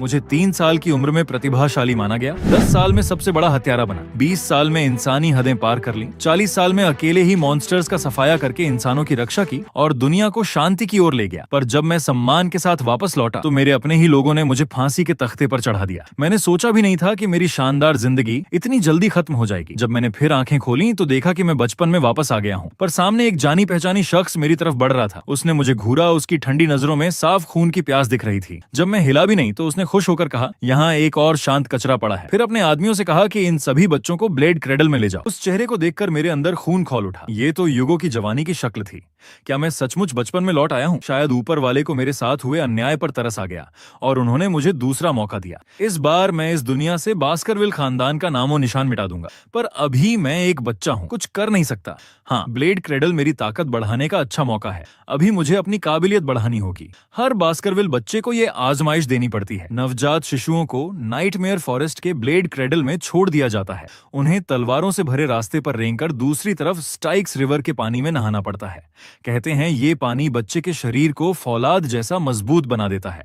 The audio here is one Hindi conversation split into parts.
मुझे 3 साल की उम्र में प्रतिभाशाली माना गया, 10 साल में सबसे बड़ा हत्यारा बना, 20 साल में इंसानी हदें पार कर ली, 40 साल में अकेले ही मॉन्स्टर्स का सफाया करके इंसानों की रक्षा की और दुनिया को शांति की ओर ले गया। पर जब मैं सम्मान के साथ वापस लौटा तो मेरे अपने ही लोगों ने मुझे फांसी के तख्ते पर चढ़ा दिया। मैंने सोचा भी नहीं था कि मेरी शानदार जिंदगी इतनी जल्दी खत्म हो जाएगी। जब मैंने फिर आंखें खोली तो देखा कि मैं बचपन में वापस आ गया हूँ। पर सामने एक जानी पहचानी शख्स मेरी तरफ बढ़ रहा था। उसने मुझे घूरा, उसकी ठंडी नजरों में साफ खून की प्यास दिख रही थी। जब मैं हिला भी नहीं तो उसने खुश होकर कहा, यहाँ एक और शांत कचरा पड़ा है। फिर अपने आदमियों से कहा कि इन सभी बच्चों को ब्लेड क्रेडल में ले जाओ। उस चेहरे को देखकर मेरे अंदर खून खौल उठा। ये तो युगों की जवानी की शक्ल थी। क्या मैं सचमुच बचपन में लौट आया हूँ? शायद ऊपर वाले को मेरे साथ हुए अन्याय पर तरस आ गया और उन्होंने मुझे दूसरा मौका दिया। इस बार मैं इस दुनिया से बास्करविल खानदान का नामो निशान मिटा दूंगा। पर अभी मैं एक बच्चा हूँ, कुछ कर नहीं सकता। हाँ, ब्लेड क्रेडल मेरी ताकत बढ़ाने का अच्छा मौका है। अभी मुझे अपनी काबिलियत बढ़ानी होगी। हर बास्करविल बच्चे को ये आजमाइश देनी पड़ती है। नवजात शिशुओं को नाइटमेयर फॉरेस्ट के ब्लेड क्रेडल में छोड़ दिया जाता है। उन्हें तलवारों से भरे रास्ते पर रेंगकर दूसरी तरफ स्टाइक्स रिवर के पानी में नहाना पड़ता है। कहते हैं ये पानी बच्चे के शरीर को फौलाद जैसा मजबूत बना देता है।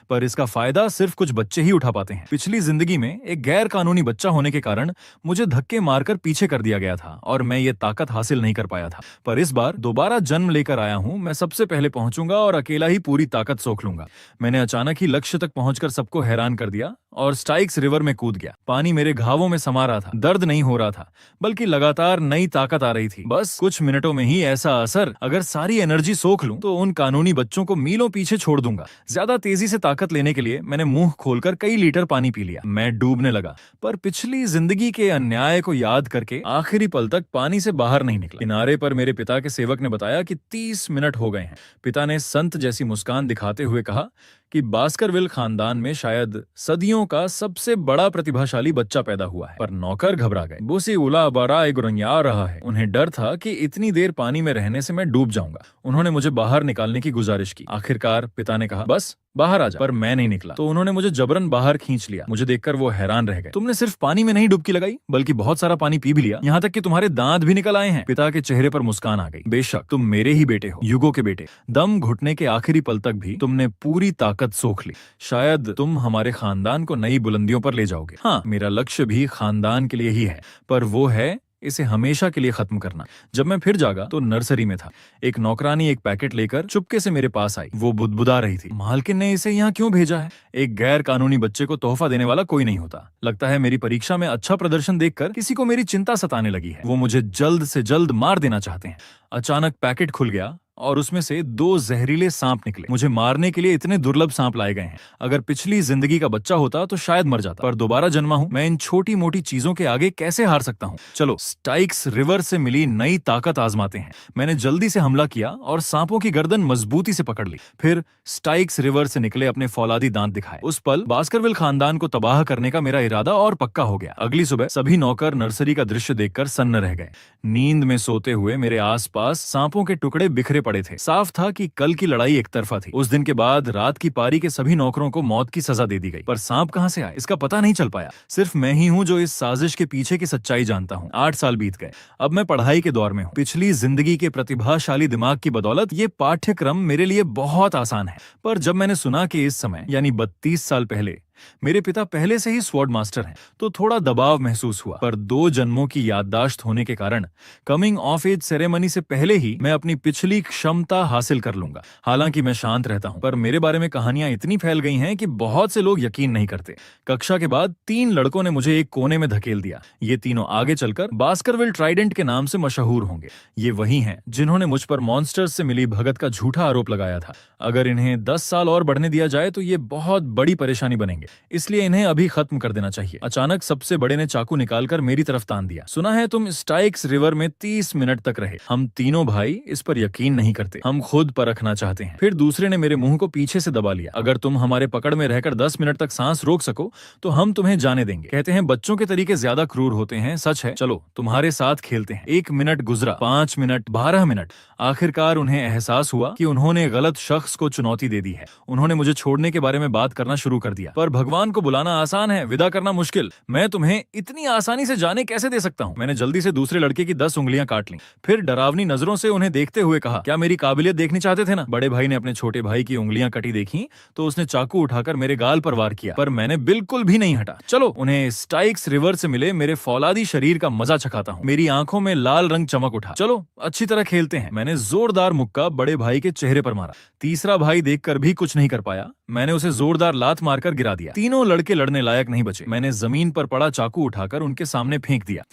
पर इसका फायदा सिर्फ कुछ बच्चे ही उठा पाते हैं। पिछली जिंदगी में एक गैर कानूनी बच्चा होने के कारण मुझे धक्के मारकर पीछे कर दिया गया था और मैं ये ताकत हासिल नहीं कर पाया था। पर इस बार दोबारा जन्म लेकर आया हूँ। मैं सबसे पहले पहुंचूंगा और अकेला ही पूरी ताकत सोख लूंगा। मैंने अचानक ही लक्ष्य तक पहुंचकर सबको हैरान कर दिया और स्टाइक्स रिवर में कूद गया। पानी मेरे घावों में समा रहा था। दर्द नहीं हो रहा था, बल्कि लगातार नई ताकत आ रही थी। बस कुछ मिनटों में ही ऐसा असर, अगर सारी एनर्जी सोख लूं तो उन कानूनी बच्चों को मीलों पीछे छोड़ दूंगा। ज्यादा तेजी से ताकत लेने के लिए मैंने मुंह खोलकर कई लीटर पानी पी लिया। मैं डूबने लगा, पर पिछली जिंदगी के अन्याय को याद करके आखिरी पल तक पानी से बाहर नहीं निकला। किनारे पर मेरे पिता के सेवक ने बताया कि 30 मिनट हो गए हैं। पिता ने संत जैसी मुस्कान दिखाते हुए कहा कि बास्करविल खानदान में शायद सदियों का सबसे बड़ा प्रतिभाशाली बच्चा पैदा हुआ है। पर नौकर घबरा गए। बुसी उला बारा एक गुरंया रहा है। उन्हें डर था कि इतनी देर पानी में रहने से मैं डूब जाऊंगा। उन्होंने मुझे बाहर निकालने की गुजारिश की। आखिरकार पिता ने कहा, बस बाहर आ जा। पर मैं नहीं निकला तो उन्होंने मुझे जबरन बाहर खींच लिया। मुझे देखकर वो हैरान रह गए। तुमने सिर्फ पानी में नहीं डुबकी लगाई, बल्कि बहुत सारा पानी पी भी लिया, यहाँ तक कि तुम्हारे दांत भी निकल आए हैं। पिता के चेहरे पर मुस्कान आ गई। बेशक तुम मेरे ही बेटे हो, युगों के बेटे। दम घुटने के आखिरी पल तक भी तुमने पूरी ताकत सोख ली। शायद तुम हमारे खानदान को नई बुलंदियों पर ले जाओगे। हाँ, मेरा लक्ष्य भी खानदान के लिए ही है, पर वो है इसे हमेशा के लिए खत्म करना। जब मैं फिर जागा तो नर्सरी में था। एक नौकरानी एक पैकेट लेकर चुपके से मेरे पास आई। वो बुदबुदा रही थी, मालकिन ने इसे यहाँ क्यों भेजा है? एक गैर कानूनी बच्चे को तोहफा देने वाला कोई नहीं होता। लगता है मेरी परीक्षा में अच्छा प्रदर्शन देखकर किसी को मेरी चिंता सताने लगी है। वो मुझे जल्द से जल्द मार देना चाहते हैं। अचानक पैकेट खुल गया और उसमें से 2 जहरीले सांप निकले। मुझे मारने के लिए इतने दुर्लभ सांप लाए गए हैं। अगर पिछली जिंदगी का बच्चा होता तो शायद मर जाता, पर दोबारा जन्मा हूं। मैं इन छोटी मोटी चीजों के आगे कैसे हार सकता हूं? चलो स्टाइक्स रिवर से मिली नई ताकत आजमाते हैं। मैंने जल्दी से हमला किया और सांपों की गर्दन मजबूती से पकड़ ली। फिर स्टाइक्स रिवर से निकले अपने फौलादी दांत दिखाए। उस पल बास्करविल खानदान को तबाह करने का मेरा इरादा और पक्का हो गया। अगली सुबह सभी नौकर नर्सरी का दृश्य देखकर सन्न रह गए। नींद में सोते हुए मेरे आसपास सांपों के टुकड़े बिखरे पड़े थे। साफ था कि कल की लड़ाई एक तरफा थी। उस दिन के बाद रात की पारी के सभी नौकरों को मौत की सजा दे दी गई। पर सांप कहां से आए, इसका पता नहीं चल पाया। सिर्फ मैं ही हूं जो इस साजिश के पीछे की सच्चाई जानता हूं। 8 साल बीत गए। अब मैं पढ़ाई के दौर में हूं। पिछली जिंदगी के प्रतिभाशाली दिमाग की बदौलत ये पाठ्यक्रम मेरे लिए बहुत आसान है। पर जब मैंने सुना कि इस समय यानी 32 साल पहले मेरे पिता पहले से ही स्वॉर्ड मास्टर हैं, तो थोड़ा दबाव महसूस हुआ। पर 2 जन्मों की याददाश्त होने के कारण कमिंग ऑफ एज सेरेमनी से पहले ही मैं अपनी पिछली क्षमता हासिल कर लूंगा। हालांकि मैं शांत रहता हूं, पर मेरे बारे में कहानियां इतनी फैल गई हैं कि बहुत से लोग यकीन नहीं करते। कक्षा के बाद 3 लड़कों ने मुझे एक कोने में धकेल दिया। ये तीनों आगे चलकर बास्करविल ट्राइडेंट के नाम से मशहूर होंगे। ये वही हैं जिन्होंने मुझ पर मॉन्स्टर्स से मिली भगत का झूठा आरोप लगाया था। अगर इन्हें 10 साल और बढ़ने दिया जाए तो ये बहुत बड़ी परेशानी बनेंगे, इसलिए इन्हें अभी खत्म कर देना चाहिए। अचानक सबसे बड़े ने चाकू निकालकर मेरी तरफ तान दिया। सुना है तुम स्टाइक्स रिवर में 30 मिनट तक रहे। हम तीनों भाई इस पर यकीन नहीं करते, हम खुद परखना चाहते हैं। फिर दूसरे ने मेरे मुंह को पीछे से दबा लिया। अगर तुम हमारे पकड़ में रहकर 10 मिनट तक सांस रोक सको तो हम तुम्हें जाने देंगे। कहते हैं बच्चों के तरीके ज्यादा क्रूर होते हैं। सच है, चलो तुम्हारे साथ खेलते हैं। 1 मिनट गुजरा, 5 मिनट, 12 मिनट। आखिरकार उन्हें एहसास हुआ कि उन्होंने गलत शख्स को चुनौती दे दी है। उन्होंने मुझे छोड़ने के बारे में बात करना शुरू कर दिया। पर भगवान को बुलाना आसान है, विदा करना मुश्किल। मैं तुम्हें इतनी आसानी से जाने कैसे दे सकता हूँ? मैंने जल्दी से दूसरे लड़के की 10 उंगलियां काट ली, फिर डरावनी नजरों से उन्हें देखते हुए कहा, क्या मेरी काबिलियत देखनी चाहते थे ना? बड़े भाई ने अपने छोटे भाई की उंगलियां कटी देखी तो उसने चाकू उठाकर मेरे गाल पर वार किया, पर मैंने बिल्कुल भी नहीं हटा। चलो उन्हें स्टाइक्स रिवर से मिले मेरे फौलादी शरीर का मजा चखाता हूँ। मेरी आंखों में लाल रंग चमक उठा। चलो अच्छी तरह खेलते हैं। मैंने जोरदार मुक्का बड़े भाई के चेहरे पर मारा। तीसरा भाई देखकर भी कुछ नहीं कर पाया। मैंने उसे जोरदार लात मारकर गिरा दिया। तीनों लड़के लड़ने लायक नहीं बचे। मैंने जमीन पर पड़ा चाकू उठाकर उनके सामने फेंक दिया।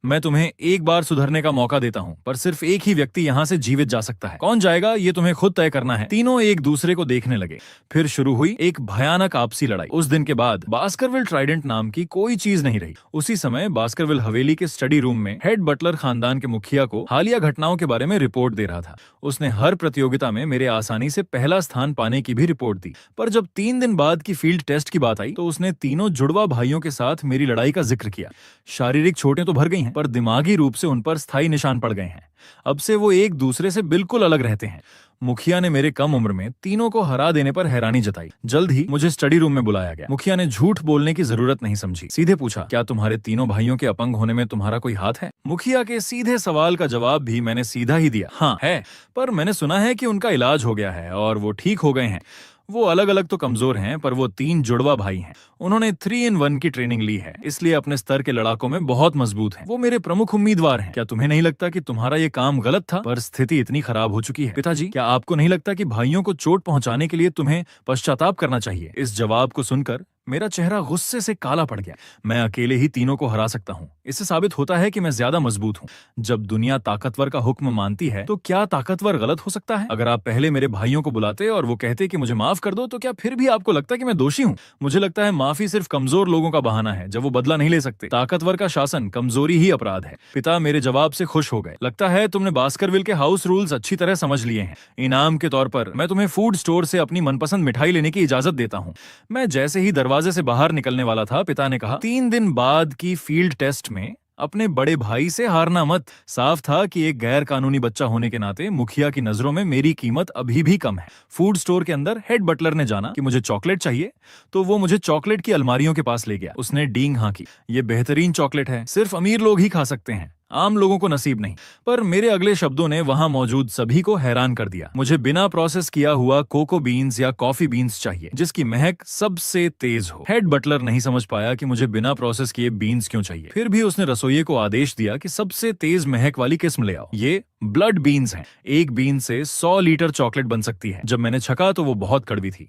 मैं तुम्हें एक बार सुधरने का मौका देता हूँ, पर सिर्फ एक ही व्यक्ति यहाँ से जीवित जा सकता है। कौन जाएगा ये तुम्हें खुद तय करना है। तीनों एक दूसरे को देखने लगे। फिर शुरू हुई एक भयानक आपसी लड़ाई। उस दिन के बाद बास्करविल ट्राइडेंट नाम की कोई चीज नहीं रही। उसी समय बास्करविल हवेली के स्टडी रूम में हेड बटलर खानदान के मुखिया को हालिया घटनाओं के बारे में रिपोर्ट दे रहा था। उसने हर प्रतियोगिता में मेरे आसानी से पहला स्थान पाने की भी रिपोर्ट दी, पर जब 3 दिन बाद की फील्ड टेस्ट की बात आई तो उसने तीनों जुड़वा भाइयों के साथ मेरी लड़ाई का जिक्र किया। शारीरिक चोटें तो भर गई हैं, पर दिमागी रूप से उन पर स्थायी निशान पड़ गए हैं। अब से वो एक दूसरे से बिल्कुल अलग रहते हैं। मुखिया ने मेरे कम उम्र में तीनों को हरा देने पर हैरानी जताई। जल्द ही मुझे स्टडी रूम में बुलाया गया। मुखिया ने झूठ बोलने की जरूरत नहीं समझी। सीधे पूछा, क्या तुम्हारे तीनों भाइयों के अपंग होने में तुम्हारा कोई हाथ है? मुखिया के सीधे सवाल का जवाब भी मैंने सीधा ही दिया, हाँ है, पर मैंने सुना है कि उनका इलाज हो गया है और वो ठीक हो गए हैं। वो अलग अलग तो कमजोर हैं, पर वो 3 जुड़वा भाई हैं। उन्होंने 3-in-1 की ट्रेनिंग ली है, इसलिए अपने स्तर के लड़ाकों में बहुत मजबूत हैं। वो मेरे प्रमुख उम्मीदवार हैं। क्या तुम्हें नहीं लगता कि तुम्हारा ये काम गलत था? पर स्थिति इतनी खराब हो चुकी है। पिताजी, क्या आपको नहीं लगता कि भाइयों को चोट पहुंचाने के लिए तुम्हें पश्चाताप करना चाहिए? इस जवाब को सुनकर मेरा चेहरा गुस्से से काला पड़ गया। मैं अकेले ही तीनों को हरा सकता हूँ। इससे साबित होता है कि मैं ज्यादा मजबूत हूँ। जब दुनिया ताकतवर का हुक्म मानती है तो क्या ताकतवर गलत हो सकता है? अगर आप पहले मेरे भाइयों को बुलाते और वो कहते कि मुझे माफ कर दो, तो क्या फिर भी आपको लगता कि मैं दोषी हूँ? मुझे लगता है माफी सिर्फ कमजोर लोगों का बहाना है जब वो बदला नहीं ले सकते। ताकतवर का शासन कमजोरी ही अपराध है। पिता मेरे जवाब से खुश हो गए। लगता है तुमने बास्करविल के हाउस रूल्स अच्छी तरह समझ लिए हैं। इनाम के तौर पर मैं तुम्हें फूड स्टोर से अपनी मनपसंद मिठाई लेने की इजाजत देता हूँ। मैं जैसे ही दरवाजे से बाहर निकलने वाला था, पिता ने कहा, 3 दिन बाद की फील्ड टेस्ट में अपने बड़े भाई से हारना मत। साफ था कि एक गैर कानूनी बच्चा होने के नाते मुखिया की नजरों में मेरी कीमत अभी भी कम है। फूड स्टोर के अंदर हेड बटलर ने जाना कि मुझे चॉकलेट चाहिए, तो वो मुझे चॉकलेट की अलमारियों के पास ले गया। उसने डींग हाँकी, ये बेहतरीन चॉकलेट है, सिर्फ अमीर लोग ही खा सकते हैं, आम लोगों को नसीब नहीं। पर मेरे अगले शब्दों ने वहां मौजूद सभी को हैरान कर दिया। मुझे बिना प्रोसेस किया हुआ कोको बीन्स या कॉफी बीन्स चाहिए, जिसकी महक सबसे तेज हो। हेड बटलर नहीं समझ पाया कि मुझे बिना प्रोसेस किए बीन्स क्यों चाहिए। फिर भी उसने रसोइये को आदेश दिया कि सबसे तेज महक वाली किस्म ले आओ। ये ब्लड बीन्स हैं। एक बीन से 100 लीटर चॉकलेट बन सकती है। जब मैंने छका तो वो बहुत कड़वी थी।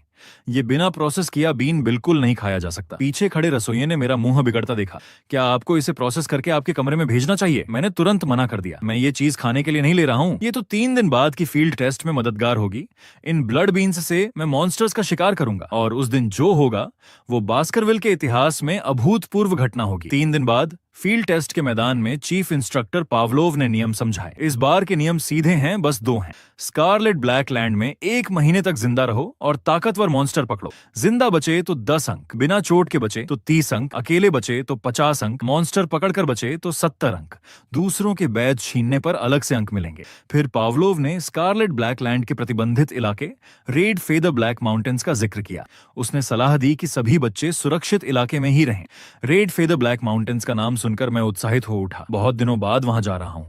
ये बिना प्रोसेस किया बीन बिल्कुल नहीं खाया जा सकता। पीछे खड़े रसोइये ने मेरा मुंह बिगड़ता देखा। क्या आपको इसे प्रोसेस करके आपके कमरे में भेजना चाहिए? मैंने तुरंत मना कर दिया। मैं ये चीज खाने के लिए नहीं ले रहा हूँ। ये तो 3 दिन बाद की फील्ड टेस्ट में मददगार होगी। इन ब्लड बीन्स से मैं मॉन्स्टर्स का शिकार करूंगा और उस दिन जो होगा वो बास्करविल के इतिहास में अभूतपूर्व घटना होगी। 3 दिन बाद फील्ड टेस्ट के मैदान में चीफ इंस्ट्रक्टर पावलोव ने नियम समझाए। इस बार के नियम सीधे हैं, बस 2 हैं। स्कारलेट ब्लैक लैंड में 1 महीने तक जिंदा रहो और ताकतवर मॉन्स्टर पकड़ो। जिंदा बचे तो 10 अंक, बिना चोट के बचे तो 30 अंक, अकेले बचे तो 50 अंक, मॉन्स्टर पकड़कर बचे तो 70 अंक। दूसरों के बैज छीनने पर अलग से अंक मिलेंगे। फिर पावलोव ने स्कारलेट ब्लैक लैंड के प्रतिबंधित इलाके रेड फेदर ब्लैक माउंटेन्स का जिक्र किया। उसने सलाह दी कि सभी बच्चे सुरक्षित इलाके में ही रहें। रेड फेदर ब्लैक माउंटेन्स का नाम सुनकर मैं उत्साहित हो उठा। बहुत दिनों बाद वहां जा रहा हूं।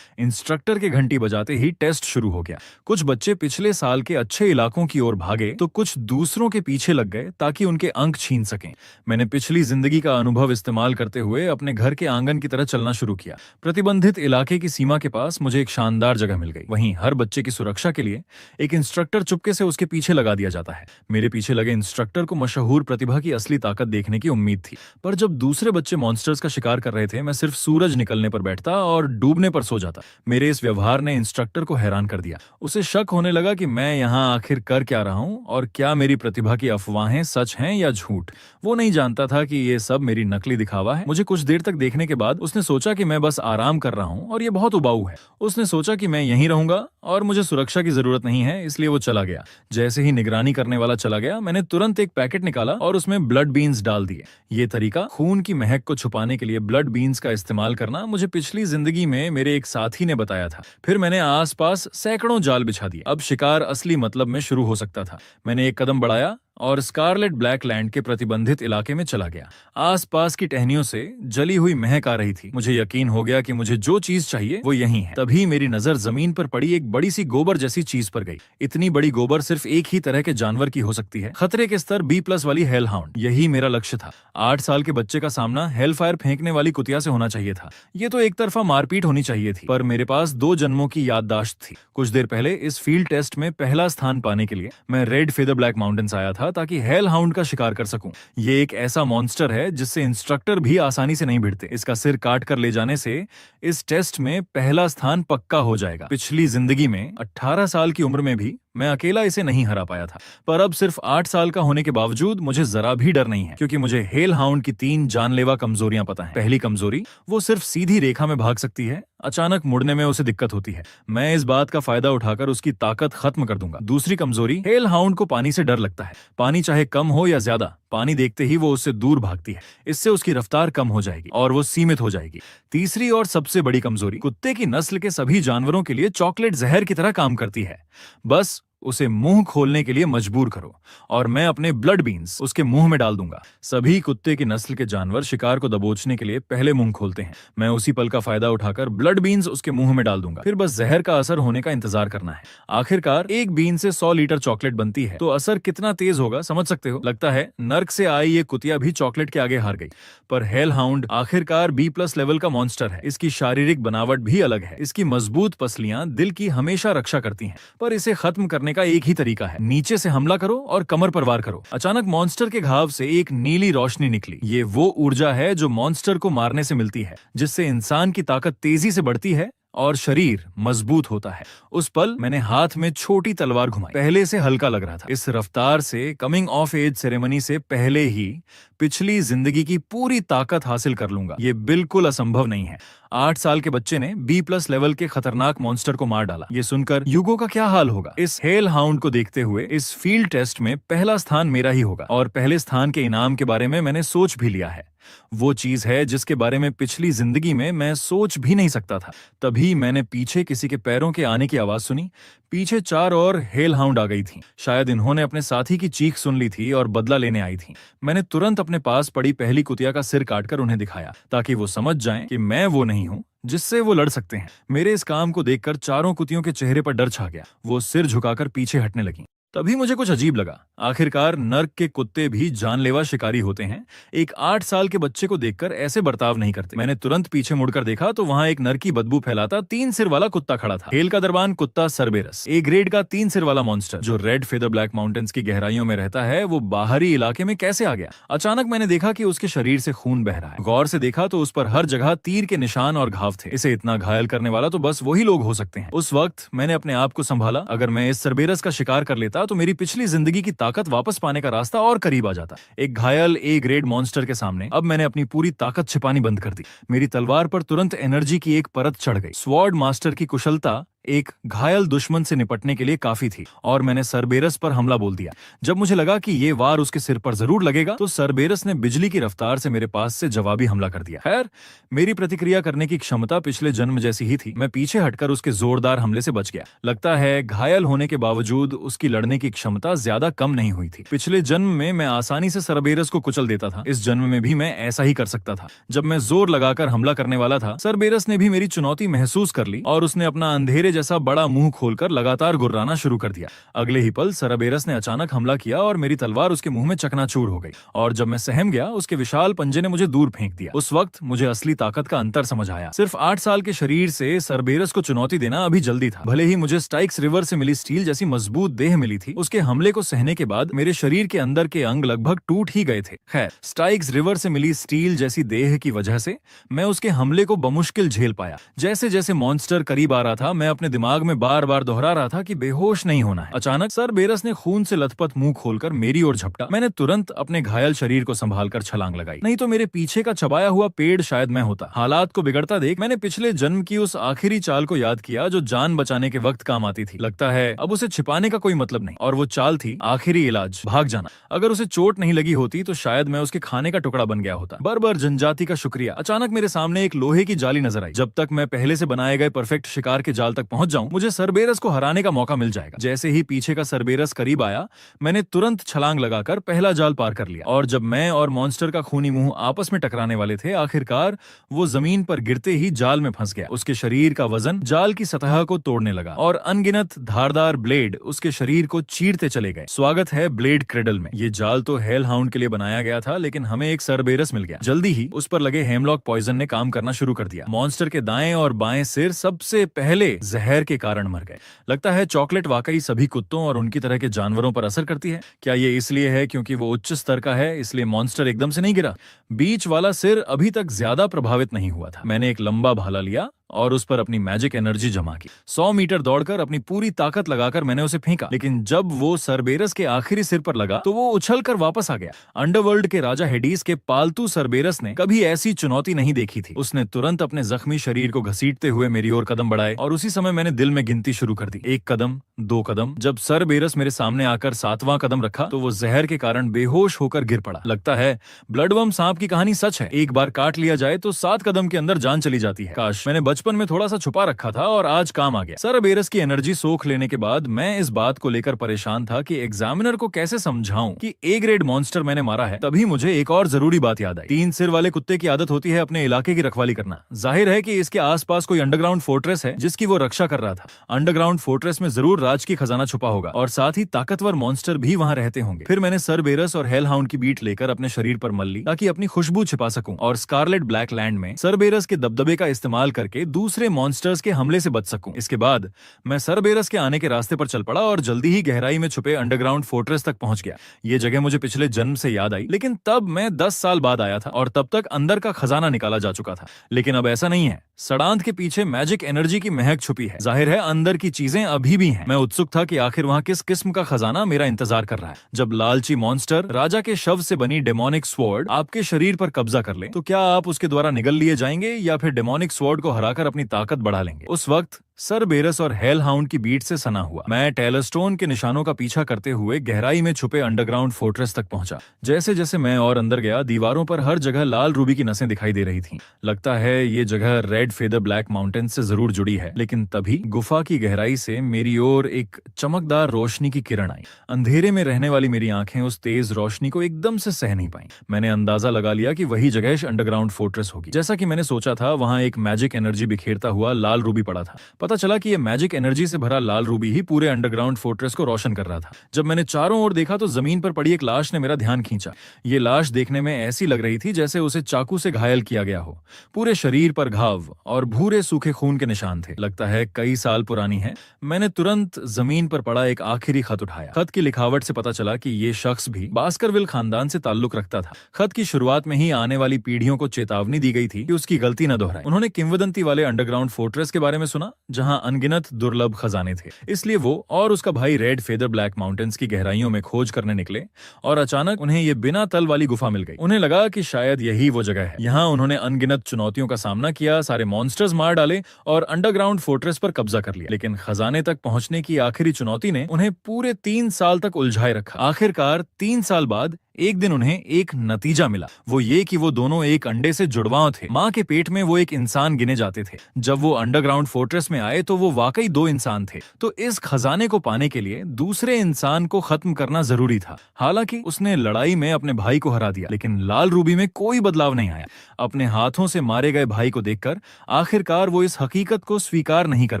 इंस्ट्रक्टर के घंटी बजाते ही टेस्ट शुरू हो गया। कुछ बच्चे पिछले साल के अच्छे इलाकों की ओर भागे तो कुछ दूसरों के पीछे लग गए ताकि उनके अंक छीन सकें। मैंने पिछली जिंदगी का अनुभव इस्तेमाल करते हुए अपने घर के आंगन की तरह चलना शुरू किया। प्रतिबंधित इलाके की सीमा के पास मुझे एक शानदार जगह मिल गई। वहीं हर बच्चे की सुरक्षा के लिए एक इंस्ट्रक्टर चुपके से उसके पीछे लगा दिया जाता है। मेरे पीछे लगे इंस्ट्रक्टर को मशहूर प्रतिभा की असली ताकत देखने की उम्मीद थी। पर जब दूसरे बच्चे मॉन्स्टर्स का शिकार कर रहे थे, मैं सिर्फ सूरज निकलने पर बैठता और डूबने पर सो जाता। मेरे इस व्यवहार ने इंस्ट्रक्टर को हैरान कर दिया। उसे शक होने लगा कि मैं यहाँ आखिर कर क्या रहा हूँ और क्या मेरी प्रतिभा की अफवाहें सच हैं या झूठ। वो नहीं जानता था कि ये सब मेरी नकली दिखावा है। मुझे कुछ देर तक देखने के बाद उसने सोचा कि मैं बस आराम कर रहा हूँ और ये बहुत उबाऊ है। उसने सोचा कि मैं यहीं रहूंगा और मुझे सुरक्षा की जरूरत नहीं है, इसलिए वो चला गया। जैसे ही निगरानी करने वाला चला गया, मैंने तुरंत एक पैकेट निकाला और उसमें ब्लड बीन्स डाल दिए। ये तरीका, खून की महक को छुपाने के लिए ब्लड बीन्स का इस्तेमाल करना, मुझे पिछली जिंदगी में मेरे एक साथी ने बताया था। फिर मैंने आसपास सैकड़ों जाल बिछा दिए। अब शिकार असली मतलब में शुरू हो सकता था। मैंने एक कदम बढ़ाया और स्कारलेट ब्लैक लैंड के प्रतिबंधित इलाके में चला गया। आसपास की टहनियों से जली हुई महक आ रही थी। मुझे यकीन हो गया कि मुझे जो चीज चाहिए वो यही है। तभी मेरी नजर जमीन पर पड़ी एक बड़ी सी गोबर जैसी चीज पर गई। इतनी बड़ी गोबर सिर्फ एक ही तरह के जानवर की हो सकती है। खतरे के स्तर B+ वाली हेल हाउंड, यही मेरा लक्ष्य था। 8 साल के बच्चे का सामना हेल फायर फेंकने वाली कुतिया से होना चाहिए था। ये तो एक तरफा मारपीट होनी चाहिए थी, पर मेरे पास 2 जन्मों की याददाश्त थी। कुछ देर पहले इस फील्ड टेस्ट में पहला स्थान पाने के लिए मैं रेड फेदर ब्लैक माउंटेन्स आया था ताकि हेल हाउंड का शिकार कर सकूं। ये एक ऐसा मॉन्स्टर है जिससे इंस्ट्रक्टर भी आसानी से नहीं भिड़ते। इसका सिर काट कर ले जाने से इस टेस्ट में पहला स्थान पक्का हो जाएगा। पिछली जिंदगी में 18 साल की उम्र में भी मैं अकेला इसे नहीं हरा पाया था, पर अब सिर्फ 8 साल का होने के बावजूद मुझे जरा भी डर नहीं है, क्योंकि मुझे हेल हाउंड की 3 जानलेवा कमजोरियां पता है। पहली कमजोरी, वो सिर्फ सीधी रेखा में भाग सकती है, अचानक मुड़ने में उसे दिक्कत होती है। मैं इस बात का फायदा उठाकर उसकी ताकत खत्म कर दूंगा। दूसरी कमजोरी, हेल हाउंड को पानी से डर लगता है। पानी चाहे कम हो या ज्यादा, पानी देखते ही वो उससे दूर भागती है। इससे उसकी रफ्तार कम हो जाएगी और वो सीमित हो जाएगी। तीसरी और सबसे बड़ी कमजोरी, कुत्ते की नस्ल के सभी जानवरों के लिए चॉकलेट जहर की तरह काम करती है। बस उसे मुंह खोलने के लिए मजबूर करो और मैं अपने ब्लड बीन्स उसके मुंह में डाल दूंगा। सभी कुत्ते की नस्ल के जानवर शिकार को दबोचने के लिए पहले मुंह खोलते हैं। मैं उसी पल का फायदा उठाकर ब्लड बीन्स उसके मुंह में डाल दूंगा। फिर बस जहर का असर होने का इंतजार करना है। आखिरकार एक बीन से 100 लीटर चॉकलेट बनती है, तो असर कितना तेज होगा समझ सकते हो। लगता है नर्क से आई ये कुतिया भी चॉकलेट के आगे हार गई। पर हेल हाउंड आखिरकार B+ लेवल का मॉन्स्टर है। इसकी शारीरिक बनावट भी अलग है। इसकी मजबूत पसलियां दिल की हमेशा रक्षा करती हैं, पर इसे खत्म करने का एक ही तरीका है, नीचे से हमला करो और कमर पर वार करो। अचानक मॉन्स्टर के घाव से एक नीली रोशनी निकली। ये वो ऊर्जा है जो मॉन्स्टर को मारने से मिलती है, जिससे इंसान की ताकत तेजी से बढ़ती है और शरीर मजबूत होता है। उस पल मैंने हाथ में छोटी तलवार घुमाई। पहले से हल्का लग रहा था। इस रफ्तार से कमिंग ऑफ एज सेरेमनी से पहले ही पिछली जिंदगी की पूरी ताकत हासिल कर लूंगा। ये बिल्कुल असंभव नहीं है। 8 साल के बच्चे ने B+ लेवल के खतरनाक मॉन्स्टर को मार डाला। ये सुनकर युगो का क्या हाल होगा। इस हेल हाउंड को देखते हुए इस फील्ड टेस्ट में पहला स्थान मेरा ही होगा, और पहले स्थान के इनाम के बारे में मैंने सोच भी लिया है। वो चीज है जिसके बारे में पिछली जिंदगी में मैं सोच भी नहीं सकता था। तभी मैंने पीछे किसी के पैरों के आने की आवाज सुनी। पीछे 4 और हेल हाउंड आ गई थी। शायद इन्होंने अपने साथी की चीख सुन ली थी और बदला लेने आई थी। मैंने तुरंत अपने पास पड़ी पहली कुतिया का सिर काटकर उन्हें दिखाया, ताकि वो समझ जाएं कि मैं वो नहीं हूं जिससे वो लड़ सकते हैं। मेरे इस काम को देखकर चारों कुतियों के चेहरे पर डर छा गया। वो सिर झुकाकर पीछे हटने लगी। तभी मुझे कुछ अजीब लगा। आखिरकार नर्क के कुत्ते भी जानलेवा शिकारी होते हैं। एक 8 साल के बच्चे को देखकर ऐसे बर्ताव नहीं करते। मैंने तुरंत पीछे मुड़कर देखा तो वहां एक नर की बदबू फैलाता 3 सिर वाला कुत्ता खड़ा था। हेल का दरबान कुत्ता सर्बेरस, A ग्रेड का 3 सिर वाला मॉन्स्टर जो रेड फेदर ब्लैक माउंटेन्स की गहराइयों में रहता है। वो बाहरी इलाके में कैसे आ गया? अचानक मैंने देखा कि उसके शरीर से खून बह रहा है। गौर से देखा तो उस पर हर जगह तीर के निशान और घाव थे। इसे इतना घायल करने वाला तो बस वही लोग हो सकते हैं। उस वक्त मैंने अपने आप को संभाला। अगर मैं इस सर्बेरस का शिकार कर लेता तो मेरी पिछली जिंदगी की ताकत वापस पाने का रास्ता और करीब आ जाता। एक घायल A ग्रेड मॉन्स्टर के सामने अब मैंने अपनी पूरी ताकत छिपानी बंद कर दी। मेरी तलवार पर तुरंत एनर्जी की एक परत चढ़ गई। स्वॉर्ड मास्टर की कुशलता एक घायल दुश्मन से निपटने के लिए काफी थी, और मैंने सर्बेरस पर हमला बोल दिया। जब मुझे लगा कि ये वार उसके सिर पर जरूर लगेगा, तो सर्बेरस ने बिजली की रफ्तार से मेरे पास से जवाबी हमला कर दिया। खैर, मेरी प्रतिक्रिया करने की क्षमता पिछले जन्म जैसी ही थी। मैं पीछे हटकर उसके जोरदार हमले से बच गया। लगता है घायल होने के बावजूद उसकी लड़ने की क्षमता ज्यादा कम नहीं हुई थी। पिछले जन्म में मैं आसानी से सर्बेरस को कुचल देता था। इस जन्म में भी मैं ऐसा ही कर सकता था। जब मैं जोर लगाकर हमला करने वाला था, सर्बेरस ने भी मेरी चुनौती महसूस कर ली और उसने अपना अंधेरे जैसा बड़ा मुंह खोलकर लगातार गुर्राना शुरू कर दिया। अगले ही पल सर्बेरस ने अचानक हमला किया और मेरी तलवार उसके मुंह में चकनाचूर हो गई, और जब मैं सहम गया उसके विशाल पंजे ने मुझे दूर फेंक दिया। उस वक्त मुझे असली ताकत का अंतर समझ आया। सिर्फ 8 साल के शरीर से सर्बेरस को चुनौती देना अभी जल्दी था। भले ही मुझे स्टाइक्स रिवर से मिली स्टील जैसी मजबूत देह मिली थी, उसके हमले को सहने के बाद मेरे शरीर के अंदर के अंग लगभग टूट ही गए थे। खैर, स्टाइक्स रिवर से मिली स्टील जैसी देह की वजह से मैं उसके हमले को बमुश्किल झेल पाया। जैसे जैसे मॉन्स्टर करीब आ रहा था, मैं अपने दिमाग में बार बार दोहरा रहा था कि बेहोश नहीं होना है। अचानक सर्बेरस ने खून से लथपथ मुंह खोलकर मेरी ओर झपटा। मैंने तुरंत अपने घायल शरीर को संभालकर छलांग लगाई, नहीं तो मेरे पीछे का चबाया हुआ पेड़ शायद मैं होता। हालात को बिगड़ता देख मैंने पिछले जन्म की उस आखिरी चाल को याद किया जो जान बचाने के वक्त काम आती थी। लगता है अब उसे छिपाने का कोई मतलब नहीं, और वो चाल थी आखिरी इलाज, भाग जाना। अगर उसे चोट नहीं लगी होती तो शायद मैं उसके खाने का टुकड़ा बन गया होता। बर्बर जनजाति का शुक्रिया। अचानक मेरे सामने एक लोहे की जाली नजर आई। जब तक मैं पहले से बनाए गए परफेक्ट शिकार के जाल तक पहुंच जाऊं, मुझे सरबेरस को हराने का मौका मिल जाएगा। जैसे ही पीछे का सरबेरस करीब आया, मैंने तुरंत छलांग लगाकर पहला जाल पार कर लिया, और जब मैं और मॉन्स्टर का खूनी मुंह आपस में टकराने वाले थे, आखिरकार वो जमीन पर गिरते ही जाल में फंस गया। उसके शरीर का वजन जाल की सतह को तोड़ने लगा और अनगिनत धारदार ब्लेड उसके शरीर को चीरते चले गए। स्वागत है ब्लेड क्रेडल में। ये जाल तो हेल हाउंड के लिए बनाया गया था, लेकिन हमें एक सरबेरस मिल गया। जल्दी ही उस पर लगे हेमलॉक पॉइजन ने काम करना शुरू कर दिया। मॉन्स्टर के दाएं और बाएं सिर सबसे पहले जहर के कारण मर गए। लगता है चॉकलेट वाकई सभी कुत्तों और उनकी तरह के जानवरों पर असर करती है। क्या ये इसलिए है क्योंकि वो उच्च स्तर का है, इसलिए मॉन्स्टर एकदम से नहीं गिरा? बीच वाला सिर अभी तक ज्यादा प्रभावित नहीं हुआ था। मैंने एक लंबा भाला लिया और उस पर अपनी मैजिक एनर्जी जमा की। 100 मीटर दौड़कर अपनी पूरी ताकत लगाकर मैंने उसे फेंका, लेकिन जब वो सरबेरस के आखिरी सिर पर लगा तो वो उछलकर वापस आ गया। अंडरवर्ल्ड के राजा हेडीस के पालतू सरबेरस ने कभी ऐसी चुनौती नहीं देखी थी। उसने तुरंत अपने जख्मी शरीर को घसीटते हुए मेरी ओर कदम बढ़ाए, और उसी समय मैंने दिल में गिनती शुरू कर दी। 1 कदम, 2 कदम। जब सरबेरस मेरे सामने आकर 7वां कदम रखा तो वो जहर के कारण बेहोश होकर गिर पड़ा। लगता है ब्लडवर्म सांप की कहानी सच है। एक बार काट लिया जाए तो 7 कदम के अंदर जान चली जाती है। काश मैंने बचपन में थोड़ा सा छुपा रखा था और आज काम आ गया। सरबेरस की एनर्जी सोख लेने के बाद मैं इस बात को लेकर परेशान था कि एग्जामिनर को कैसे समझाऊं कि ए ग्रेड मॉन्स्टर मैंने मारा है। तभी मुझे एक और जरूरी बात याद आई। 3 सिर वाले कुत्ते की आदत होती है अपने इलाके की रखवाली करना। जाहिर है कि इसके आसपास कोई अंडरग्राउंड फोर्ट्रेस है जिसकी वो रक्षा कर रहा था। अंडरग्राउंड फोर्ट्रेस में जरूर राज की खजाना छुपा होगा और साथ ही ताकतवर मॉन्स्टर भी वहां रहते होंगे। फिर मैंने सरबेरस और हेल हाउंड की बीट लेकर अपने शरीर पर मल ली ताकि अपनी खुशबू छिपा सकूं, और स्कारलेट ब्लैक लैंड में सरबेरस के दबदबे का इस्तेमाल करके दूसरे मॉन्स्टर्स के हमले से बच सकूं। इसके बाद मैं सरबेरस के आने के रास्ते पर चल पड़ा और जल्दी ही गहराई में छुपे अंडरग्राउंड फोर्ट्रेस तक पहुंच गया। ये जगह मुझे पिछले जन्म से याद आई, लेकिन तब मैं 10 साल बाद आया था और तब तक अंदर का खजाना निकाला जा चुका था। लेकिन अब ऐसा नहीं है। सड़ांत के पीछे मैजिक एनर्जी की महक छुपी है। जाहिर है अंदर की चीजें अभी भी हैं। मैं उत्सुक था कि आखिर वहां किस किस्म का खजाना मेरा इंतजार कर रहा है। जब लालची मॉन्स्टर राजा के शव से बनी डेमोनिक स्वॉर्ड आपके शरीर पर कब्जा कर ले, तो क्या आप उसके द्वारा निगल लिए जाएंगे या फिर डेमोनिक स्वॉर्ड को हराकर अपनी ताकत बढ़ा लेंगे? उस वक्त सरबेरस और हेल हाउंड की बीट से सना हुआ मैं टेलरस्टोन के निशानों का पीछा करते हुए गहराई में छुपे अंडरग्राउंड फोर्ट्रेस तक पहुंचा। जैसे जैसे मैं और अंदर गया, दीवारों पर हर जगह लाल रूबी की नसें दिखाई दे रही थीं। लगता है ये जगह रेड फेदर ब्लैक माउंटेन से जरूर जुड़ी है। लेकिन तभी गुफा की गहराई से मेरी ओर एक चमकदार रोशनी की किरण आई। अंधेरे में रहने वाली मेरी आंखें उस तेज रोशनी को एकदम से सह नहीं पाई। मैंने अंदाजा लगा लिया कि वही जगह अंडरग्राउंड फोर्ट्रेस होगी। जैसा कि मैंने सोचा था, वहां एक मैजिक एनर्जी बिखेरता हुआ लाल रूबी पड़ा था। पता चला कि यह मैजिक एनर्जी से भरा लाल रूबी ही पूरे अंडरग्राउंड फोर्ट्रेस को रोशन कर रहा था। जब मैंने चारों ओर देखा तो जमीन पर पड़ी एक लाश ने मेरा ध्यान खींचा। ये लाश देखने में ऐसी लग रही थी जैसे उसे चाकू से घायल किया गया हो। पूरे शरीर पर घाव और भूरे सूखे खून के निशान थे। लगता है कई साल पुरानी है। मैंने तुरंत जमीन पर पड़ा एक आखिरी खत उठाया। खत की लिखावट से पता चला कि ये शख्स भी बास्करविल खानदान से ताल्लुक रखता था। खत की शुरुआत में ही आने वाली पीढ़ियों को चेतावनी दी गई थी कि उसकी गलती न दोहराए। उन्होंने किंवदंती वाले अंडरग्राउंड फोर्ट्रेस के बारे में सुना जहां अनगिनत दुर्लभ खजाने थे। इसलिए वो और उसका भाई रेड फेदर ब्लैक माउंटेन्स की गहराइयों में खोज करने निकले और अचानक उन्हें ये बिना तल वाली गुफा मिल गई। उन्हें लगा कि शायद यही वो जगह है। यहाँ उन्होंने अनगिनत चुनौतियों का सामना किया, सारे मॉन्स्टर्स मार डाले और अंडरग्राउंड फोर्ट्रेस पर कब्जा कर लिया। लेकिन खजाने तक पहुंचने की आखिरी चुनौती ने उन्हें पूरे 3 साल तक उलझाए रखा। आखिरकार 3 साल बाद एक दिन उन्हें एक नतीजा मिला। वो ये कि वो दोनों एक अंडे से जुड़वां थे। माँ के पेट में वो एक इंसान गिने जाते थे। जब वो अंडरग्राउंड फोर्ट्रेस में आए तो वो वाकई 2 इंसान थे। तो इस खजाने को पाने के लिए दूसरे इंसान को खत्म करना जरूरी था। हालांकि उसने लड़ाई में अपने भाई को हरा दिया, लेकिन लाल रूबी में कोई बदलाव नहीं आया। अपने हाथों से मारे गए भाई को देखकर आखिरकार वो इस हकीकत को स्वीकार नहीं कर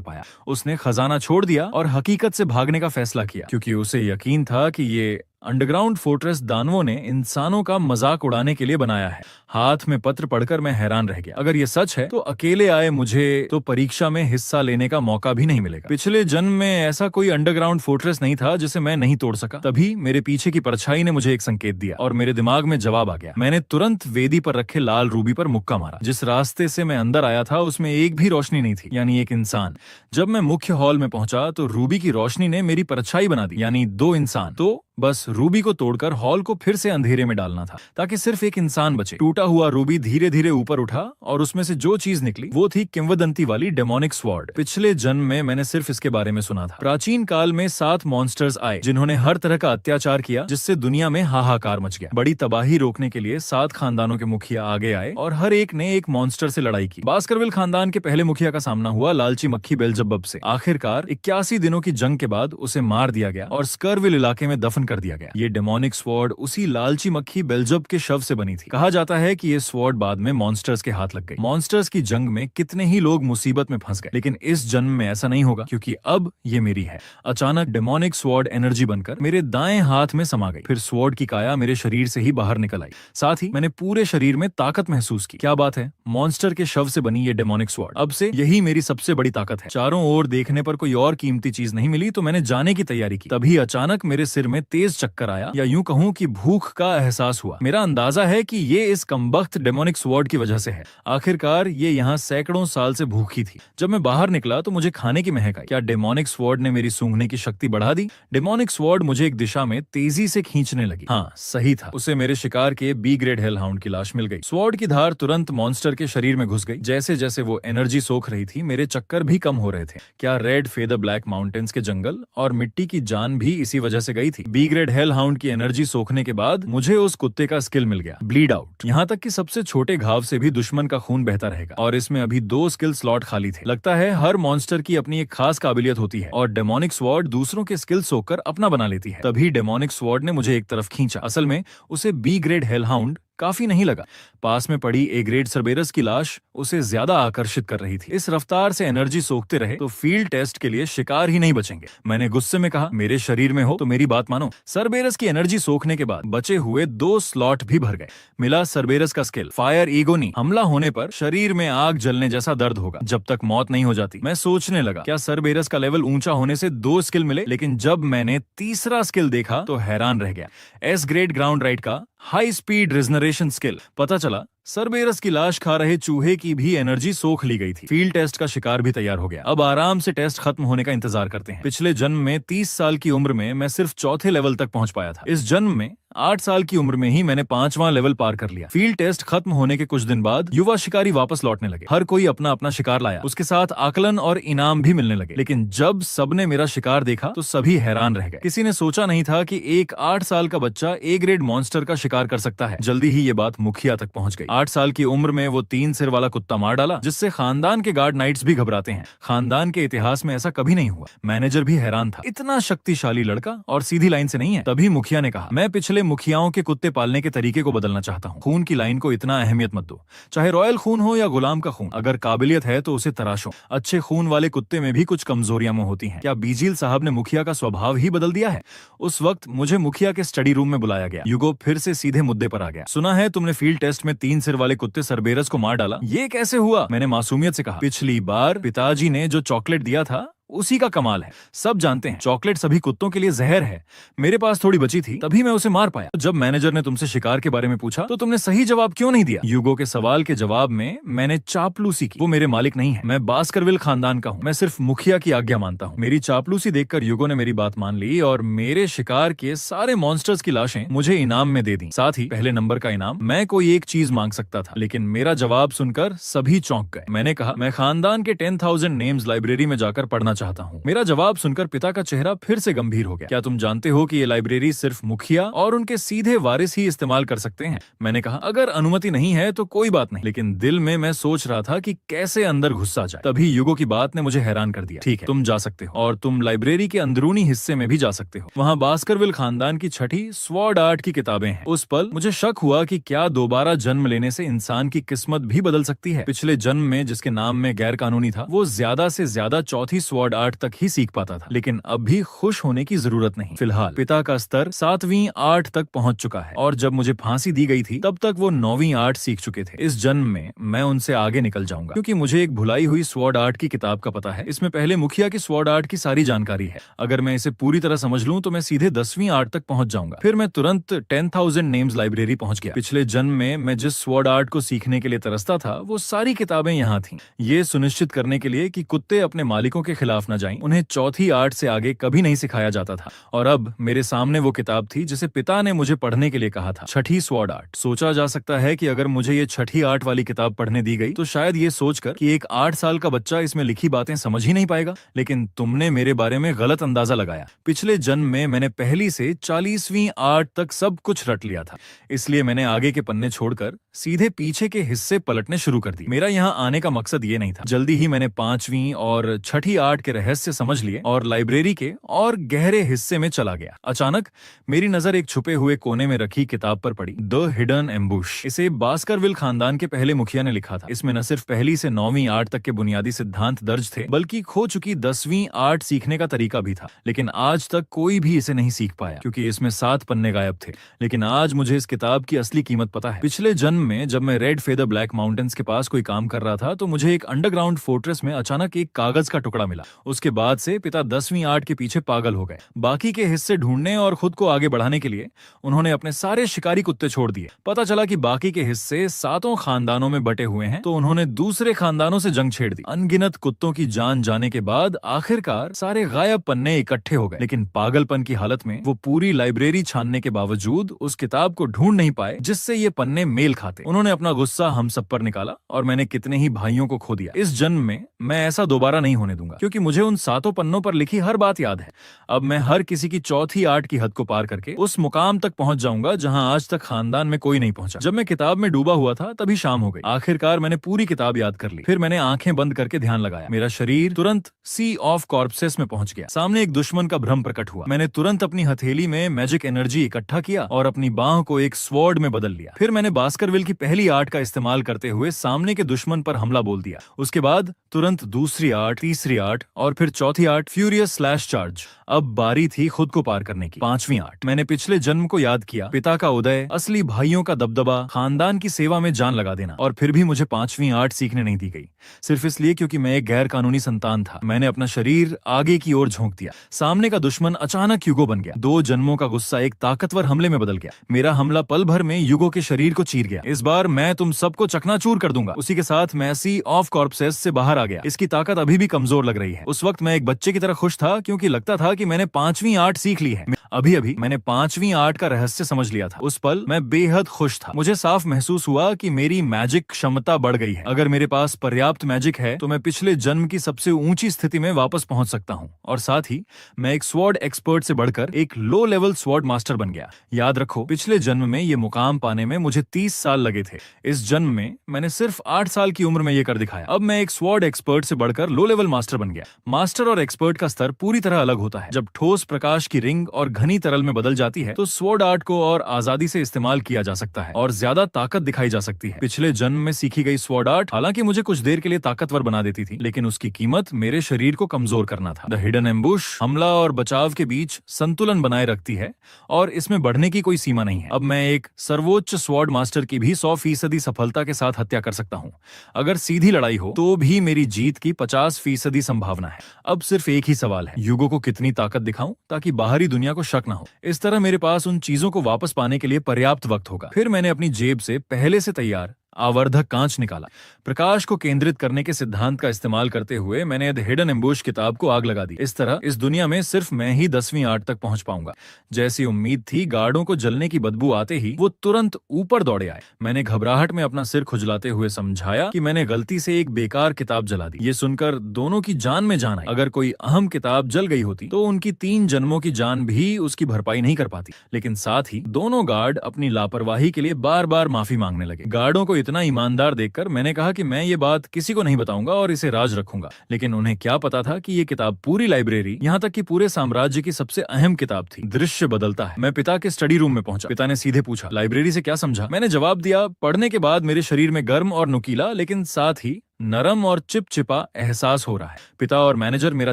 पाया। उसने खजाना छोड़ दिया और हकीकत से भागने का फैसला किया, क्योंकि उसे यकीन था कि ये अंडरग्राउंड फोर्ट्रेस दानवों ने इंसानों का मजाक उड़ाने के लिए बनाया है। हाथ में पत्र पढ़कर मैं हैरान रह गया। अगर ये सच है तो अकेले आए मुझे तो परीक्षा में हिस्सा लेने का मौका भी नहीं मिलेगा। पिछले जन्म में ऐसा कोई अंडरग्राउंड फोर्ट्रेस नहीं था जिसे मैं नहीं तोड़ सका। तभी मेरे पीछे की परछाई ने मुझे एक संकेत दिया और मेरे दिमाग में जवाब आ गया। मैंने तुरंत वेदी पर रखे लाल रूबी पर मुक्का मारा। जिस रास्ते से मैं अंदर आया था उसमें एक भी रोशनी नहीं थी, यानी एक इंसान। जब मैं मुख्य हॉल में पहुंचा तो रूबी की रोशनी ने मेरी परछाई बना दी, यानी 2 इंसान। तो बस रूबी को तोड़कर हॉल को फिर से अंधेरे में डालना था ताकि सिर्फ एक इंसान बचे। टूटा हुआ रूबी धीरे धीरे ऊपर उठा और उसमें से जो चीज निकली वो थी किंवदंती वाली डेमोनिक स्वॉर्ड। पिछले जन्म में मैंने सिर्फ इसके बारे में सुना था। प्राचीन काल में 7 मॉन्स्टर्स आए जिन्होंने हर तरह का अत्याचार किया, जिससे दुनिया में हाहाकार मच गया। बड़ी तबाही रोकने के लिए 7 खानदानों के मुखिया आगे आए और हर एक ने एक मॉन्स्टर से लड़ाई की। बास्करविल खानदान के पहले मुखिया का सामना हुआ लालची मक्खी बेल्जेबब से। आखिरकार 81 दिनों की जंग के बाद उसे मार दिया गया और स्कर्विल इलाके में दफन कर दिया गया। ये डेमोनिक स्वॉर्ड उसी लालची मक्खी बेल्जेबब के शव से बनी थी। कहा जाता है कि ये स्वॉर्ड बाद में मॉन्स्टर्स के हाथ लग गई। मॉन्स्टर्स की जंग में कितने ही लोग मुसीबत में फंस गए, लेकिन इस जन्म में ऐसा नहीं होगा क्योंकि अब ये मेरी है। अचानक डेमोनिक स्वॉर्ड एनर्जी बनकर मेरे दाएं हाथ में समा गई। फिर स्वॉर्ड की काया मेरे शरीर से ही बाहर निकल आई। साथ ही मैंने पूरे शरीर में ताकत महसूस की। क्या बात है, मॉन्स्टर के शव से बनी ये डेमोनिक स्वॉर्ड अब से यही मेरी सबसे बड़ी ताकत है। चारों ओर देखने पर कोई और कीमती चीज नहीं मिली तो मैंने जाने की तैयारी की। तभी अचानक मेरे सिर में तेज चक्कर आया, या यूं कहूं कि भूख का एहसास हुआ। मेरा अंदाजा है कि ये इस कमबख्त डेमोनिक स्वॉर्ड की वजह से है। आखिरकार ये यहाँ सैकड़ों साल से भूखी थी। जब मैं बाहर निकला तो मुझे खाने की महक आई। क्या डेमोनिक स्वॉर्ड ने मेरी सूंघने की शक्ति बढ़ा दी? डेमोनिक स्वॉर्ड मुझे एक दिशा में तेजी से खींचने लगी। हाँ, सही था, उसे मेरे शिकार के बी ग्रेड हेल हाउंड की लाश मिल गई। स्वॉर्ड की धार तुरंत मॉन्स्टर के शरीर में घुस गई। जैसे जैसे वो एनर्जी सोख रही थी मेरे चक्कर भी कम हो रहे थे। क्या रेड फेदर ब्लैक माउंटेन्स के जंगल और मिट्टी की जान भी इसी वजह से गई थी? बी ग्रेड हेल हाउंड की एनर्जी सोखने के बाद मुझे उस कुत्ते का स्किल मिल गया, ब्लीड आउट। यहाँ तक कि सबसे छोटे घाव से भी दुश्मन का खून बहता रहेगा। और इसमें अभी 2 स्किल स्लॉट खाली थे। लगता है हर मॉन्स्टर की अपनी एक खास काबिलियत होती है और डेमोनिक स्वॉर्ड दूसरों के स्किल सोखकर अपना बना लेती है। तभी डेमोनिक स्वॉर्ड ने मुझे एक तरफ खींचा। असल में उसे बी ग्रेड हेल हाउंड काफी नहीं लगा। पास में पड़ी ए ग्रेड सर्बेरस की लाश उसे ज्यादा आकर्षित कर रही थी। इस रफ्तार से एनर्जी सोखते रहे तो फील्ड टेस्ट के लिए शिकार ही नहीं बचेंगे। मैंने गुस्से में कहा, मेरे शरीर में हो तो मेरी बात मानो। सर्बेरस की एनर्जी सोखने के बाद बचे हुए 2 स्लॉट भी भर गए। मिला सर्बेरस का स्किल फायर ईगोनी। हमला होने पर शरीर में आग जलने जैसा दर्द होगा जब तक मौत नहीं हो जाती। मैं सोचने लगा क्या सर्बेरस का लेवल ऊंचा होने से 2 स्किल मिले, लेकिन जब मैंने तीसरा स्किल देखा तो हैरान रह गया। एस ग्रेड ग्राउंड राइट का हाई स्पीड रिजनरेशन स्किल। पता चला सर्बेरस की लाश खा रहे चूहे की भी एनर्जी सोख ली गई थी। फील्ड टेस्ट का शिकार भी तैयार हो गया। अब आराम से टेस्ट खत्म होने का इंतजार करते हैं। पिछले जन्म में 30 साल की उम्र में मैं सिर्फ 4थे लेवल तक पहुंच पाया था। इस जन्म में 8 साल की उम्र में ही मैंने 5वां लेवल पार कर लिया। फील्ड टेस्ट खत्म होने के कुछ दिन बाद युवा शिकारी वापस लौटने लगे। हर कोई अपना अपना शिकार लाया, उसके साथ आकलन और इनाम भी मिलने लगे। लेकिन जब सबने मेरा शिकार देखा तो सभी हैरान रह गए। किसी ने सोचा नहीं था कि एक 8 साल का बच्चा ए ग्रेड मॉन्स्टर का शिकार कर सकता है। जल्दी ही ये बात मुखिया तक पहुंच गई। 8 साल की उम्र में वो 3 सिर वाला कुत्ता मार डाला, जिससे खानदान के गार्ड नाइट्स भी घबराते हैं। खानदान के इतिहास में ऐसा कभी नहीं हुआ। मैनेजर भी हैरान था, इतना शक्तिशाली लड़का और सीधी लाइन से नहीं है। तभी मुखिया ने कहा, मैं पिछले मुखियाओं के कुत्ते पालने के तरीके को बदलना चाहता हूँ। खून की लाइन को इतना अहमियत मत दो, चाहे रॉयल खून हो या गुलाम का खून। अगर काबिलियत है तो उसे तराशो। अच्छे खून वाले कुत्ते में भी कुछ कमजोरियां होती हैं। क्या बीजील साहब ने मुखिया का स्वभाव ही बदल दिया है? उस वक्त मुझे मुखिया के स्टडी रूम में बुलाया गया। युगो फिर से सीधे मुद्दे पर आ गया। सुना है तुमने फील्ड टेस्ट में 3 सिर वाले कुत्ते सर्बेरस को मार डाला, ये कैसे हुआ? मैंने मासूमियत से कहा, पिछली बार पिताजी ने जो चॉकलेट दिया था उसी का कमाल है। सब जानते हैं चॉकलेट सभी कुत्तों के लिए जहर है। मेरे पास थोड़ी बची थी, तभी मैं उसे मार पाया। जब मैनेजर ने तुमसे शिकार के बारे में पूछा तो तुमने सही जवाब क्यों नहीं दिया? युगो के सवाल के जवाब में मैंने चापलूसी की। वो मेरे मालिक नहीं है, मैं बास्करविल खानदान का हूँ। मैं सिर्फ मुखिया की आज्ञा मानता हूँ। मेरी चापलूसी देखकर युगो ने मेरी बात मान ली और मेरे शिकार के सारे मॉन्स्टर्स की लाशें मुझे इनाम में दे दी। साथ ही पहले नंबर का इनाम। मैं कोई एक चीज मांग सकता था, लेकिन मेरा जवाब सुनकर सभी चौंक गए। मैंने कहा, मैं खानदान के 10,000 नेम्स लाइब्रेरी में जाकर पढ़ना चाहता हूँ। मेरा जवाब सुनकर पिता का चेहरा फिर से गंभीर हो गया। क्या तुम जानते हो कि ये लाइब्रेरी सिर्फ मुखिया और उनके सीधे वारिस ही इस्तेमाल कर सकते हैं? मैंने कहा, अगर अनुमति नहीं है तो कोई बात नहीं, लेकिन दिल में मैं सोच रहा था कि कैसे अंदर घुसा जाए। तभी युगो की बात ने मुझे हैरान कर दिया। ठीक है, तुम जा सकते हो और तुम लाइब्रेरी के अंदरूनी हिस्से में भी जा सकते हो। वहाँ बास्करविल खानदान की छठी स्वॉर्ड आर्ट की किताबें हैं। उस पल मुझे शक हुआ कि क्या दोबारा जन्म लेने से इंसान की किस्मत भी बदल सकती है। पिछले जन्म में जिसके नाम में गैर कानूनी था, वो ज्यादा से ज्यादा चौथी स्वॉर्ड आर्ट तक ही सीख पाता था। लेकिन अब भी खुश होने की जरूरत नहीं। फिलहाल पिता का स्तर 7वीं आर्ट तक पहुंच चुका है और जब मुझे फांसी दी गई थी तब तक वो 9वीं आर्ट सीख चुके थे। इस जन्म में मैं उनसे आगे निकल जाऊंगा, क्योंकि मुझे एक भुलाई हुई स्वॉर्ड आर्ट की किताब का पता है। इसमें पहले मुखिया की स्वॉर्ड आर्ट की सारी जानकारी है। अगर मैं इसे पूरी तरह समझ लूं तो मैं सीधे 10वीं आर्ट तक पहुंच जाऊंगा। फिर मैं तुरंत 10,000 नेम्स लाइब्रेरी पहुंच गया। पिछले जन्म में मैं जिस स्वॉर्ड आर्ट को सीखने के लिए तरसता था, वो सारी किताबें यहाँ थी। ये सुनिश्चित करने के लिए कि कुत्ते अपने मालिकों के खिलाफ खिलाफ न जाएं। उन्हें चौथी आर्ट से आगे कभी नहीं सिखाया जाता था और अब मेरे सामने वो किताब थी जिसे पिता ने मुझे पढ़ने के लिए कहा था, छठी स्वॉर्ड आर्ट। सोचा जा सकता है कि अगर मुझे ये छठी आर्ट वाली किताब पढ़ने दी गई तो शायद ये सोचकर कि एक 8 साल का बच्चा इसमें लिखी बातें समझ ही नहीं पाएगा, लेकिन तुमने मेरे बारे में गलत अंदाजा लगाया। पिछले जन्म में मैंने पहली से 40वीं आर्ट तक सब कुछ रट लिया था, इसलिए मैंने आगे के पन्ने छोड़कर सीधे पीछे के हिस्से पलटने शुरू कर दिए। मेरा यहाँ आने का मकसद ये नहीं था। जल्दी ही मैंने 5वीं और छठी आर्ट के रहस्य समझ लिए और लाइब्रेरी के और गहरे हिस्से में चला गया। अचानक मेरी नजर एक छुपे हुए कोने में रखी किताब पर पड़ी, द हिडन एम्बुश। इसे बास्करविल खानदान के पहले मुखिया ने लिखा था। इसमें न सिर्फ पहली से 9वीं आर्ट तक के बुनियादी सिद्धांत दर्ज थे, बल्कि खो चुकी 10वीं आर्ट सीखने का तरीका भी था। लेकिन आज तक कोई भी इसे नहीं सीख पाया क्योंकि इसमें 7 पन्ने गायब थे। लेकिन आज मुझे इस किताब की असली कीमत पता है। पिछले जन्म में जब मैं रेड फेदर ब्लैक माउंटेन्स के पास कोई काम कर रहा था तो मुझे एक अंडरग्राउंड फोर्ट्रेस में अचानक एक कागज का टुकड़ा मिला। उसके बाद से पिता 10वीं आर्ट के पीछे पागल हो गए। बाकी के हिस्से ढूंढने और खुद को आगे बढ़ाने के लिए उन्होंने अपने सारे शिकारी कुत्ते छोड़ दिए। पता चला कि बाकी के हिस्से 7 खानदानों में बटे हुए हैं, तो उन्होंने दूसरे खानदानों से जंग छेड़ दी। अनगिनत कुत्तों की जान जाने के बाद आखिरकार सारे गायब पन्ने इकट्ठे हो गए। लेकिन पागलपन की हालत में वो पूरी लाइब्रेरी छानने के बावजूद उस किताब को ढूंढ नहीं पाए जिससे ये पन्ने मेल खाते। उन्होंने अपना गुस्सा हम सब पर निकाला और मैंने कितने ही भाइयों को खो दिया। इस जन्म में मैं ऐसा दोबारा नहीं होने दूंगा क्योंकि मुझे उन 7 पन्नों पर लिखी हर बात याद है। अब मैं हर किसी की चौथी आर्ट की हद को पार करके उस मुकाम तक पहुंच जाऊंगा जहां आज तक खानदान में कोई नहीं पहुंचा। जब मैं किताब में डूबा हुआ था तभी शाम हो गई। आखिरकार मैंने पूरी किताब याद कर ली। फिर मैंने आंखें बंद करके ध्यान लगाया। मेरा शरीर तुरंत सी ऑफ कॉर्पसेस में पहुंच गया। सामने एक दुश्मन का भ्रम प्रकट हुआ। मैंने तुरंत अपनी हथेली में मैजिक एनर्जी इकट्ठा किया और अपनी बाह को एक स्वॉर्ड में बदल लिया। फिर मैंने बास्करविल की पहली आर्ट का इस्तेमाल करते हुए सामने के दुश्मन पर हमला बोल दिया। उसके बाद तुरंत दूसरी आर्ट, तीसरी आर्ट और फिर चौथी आर्ट, फ्यूरियस स्लैश चार्ज। अब बारी थी खुद को पार करने की। 5वीं आर्ट। मैंने पिछले जन्म को याद किया, पिता का उदय, असली भाइयों का दबदबा, खानदान की सेवा में जान लगा देना। और फिर भी मुझे 5वीं आर्ट सीखने नहीं दी गई, सिर्फ इसलिए क्योंकि मैं एक गैर कानूनी संतान था। मैंने अपना शरीर आगे की ओर झोंक दिया। सामने का दुश्मन अचानक युगो बन गया। 2 जन्मों का गुस्सा एक ताकतवर हमले में बदल गया। मेरा हमला पल भर में युगो के शरीर को चीर गया। इस बार मैं तुम सबको चकनाचूर कर दूंगा। उसी के साथ मैं सी ऑफ कॉर्पसेस से बाहर आ गया। इसकी ताकत अभी भी कमजोर लग रही है। उस वक्त मैं एक बच्चे की तरह खुश था क्योंकि लगता था कि मैंने 5वीं आर्ट सीख ली है। अभी मैंने 5वीं आर्ट का रहस्य समझ लिया था। उस पल मैं बेहद खुश था। मुझे साफ महसूस हुआ कि मेरी मैजिक क्षमता बढ़ गई है। अगर मेरे पास पर्याप्त मैजिक है तो मैं पिछले जन्म की सबसे ऊंची स्थिति में वापस पहुंच सकता हूं। और साथ ही मैं एक स्वॉर्ड एक्सपर्ट से बढ़कर एक लो लेवल स्वॉर्ड मास्टर बन गया। याद रखो, पिछले जन्म में ये मुकाम पाने में मुझे 30 साल लगे थे। इस जन्म में मैंने सिर्फ 8 साल की उम्र में ये कर दिखाया। अब मैं एक स्वॉर्ड एक्सपर्ट से बढ़कर लो लेवल मास्टर बन गया। मास्टर और एक्सपर्ट का स्तर पूरी तरह अलग होता है। जब ठोस प्रकाश की रिंग और घनी तरल में बदल जाती है तो स्वॉर्ड आर्ट को और आजादी से इस्तेमाल किया जा सकता है और ज्यादा ताकत दिखाई जा सकती है। पिछले जन्म में सीखी गई स्वॉर्ड आर्ट हालांकि मुझे कुछ देर के लिए ताकतवर बना देती थी, लेकिन उसकी कीमत मेरे शरीर को कमजोर करना था। द हिडन एम्बुश हमला और बचाव के बीच संतुलन बनाए रखती है और इसमें बढ़ने की कोई सीमा नहीं है। अब मैं एक सर्वोच्च स्वॉर्ड मास्टर की भी 100% सफलता के साथ हत्या कर सकता हूँ। अगर सीधी लड़ाई हो तो भी मेरी जीत की 50% संभावना है। अब सिर्फ एक ही सवाल है, युगो को कितनी ताकत दिखाऊं ताकि बाहरी दुनिया को शक न हो। इस तरह मेरे पास उन चीजों को वापस पाने के लिए पर्याप्त वक्त होगा। फिर मैंने अपनी जेब से पहले से तैयार आवर्धक कांच निकाला। प्रकाश को केंद्रित करने के सिद्धांत का इस्तेमाल करते हुए मैंने द हिडन एम्बुश किताब को आग लगा दी। इस तरह इस दुनिया में सिर्फ मैं ही 10वीं आर्ट तक पहुंच पाऊंगा। जैसी उम्मीद थी, गार्डों को जलने की बदबू आते ही वो तुरंत ऊपर दौड़े आए। मैंने घबराहट में अपना सिर खुजलाते हुए समझाया कि मैंने गलती से एक बेकार किताब जला दी। ये सुनकर दोनों की जान में जान आई। अगर कोई अहम किताब जल गई होती तो उनकी 3 जन्मों की जान भी उसकी भरपाई नहीं कर पाती। लेकिन साथ ही दोनों गार्ड अपनी लापरवाही के लिए बार बार माफी मांगने लगे। गार्डों को इतना ईमानदार देखकर मैंने कहा कि मैं ये बात किसी को नहीं बताऊंगा और इसे राज रखूंगा। लेकिन उन्हें क्या पता था कि ये किताब पूरी लाइब्रेरी, यहाँ तक कि पूरे साम्राज्य की सबसे अहम किताब थी। दृश्य बदलता है। मैं पिता के स्टडी रूम में पहुंचा। पिता ने सीधे पूछा, लाइब्रेरी से क्या समझा? मैंने जवाब दिया, पढ़ने के बाद मेरे शरीर में गर्म और नुकीला लेकिन साथ ही नरम और चिपचिपा एहसास हो रहा है। पिता और मैनेजर मेरा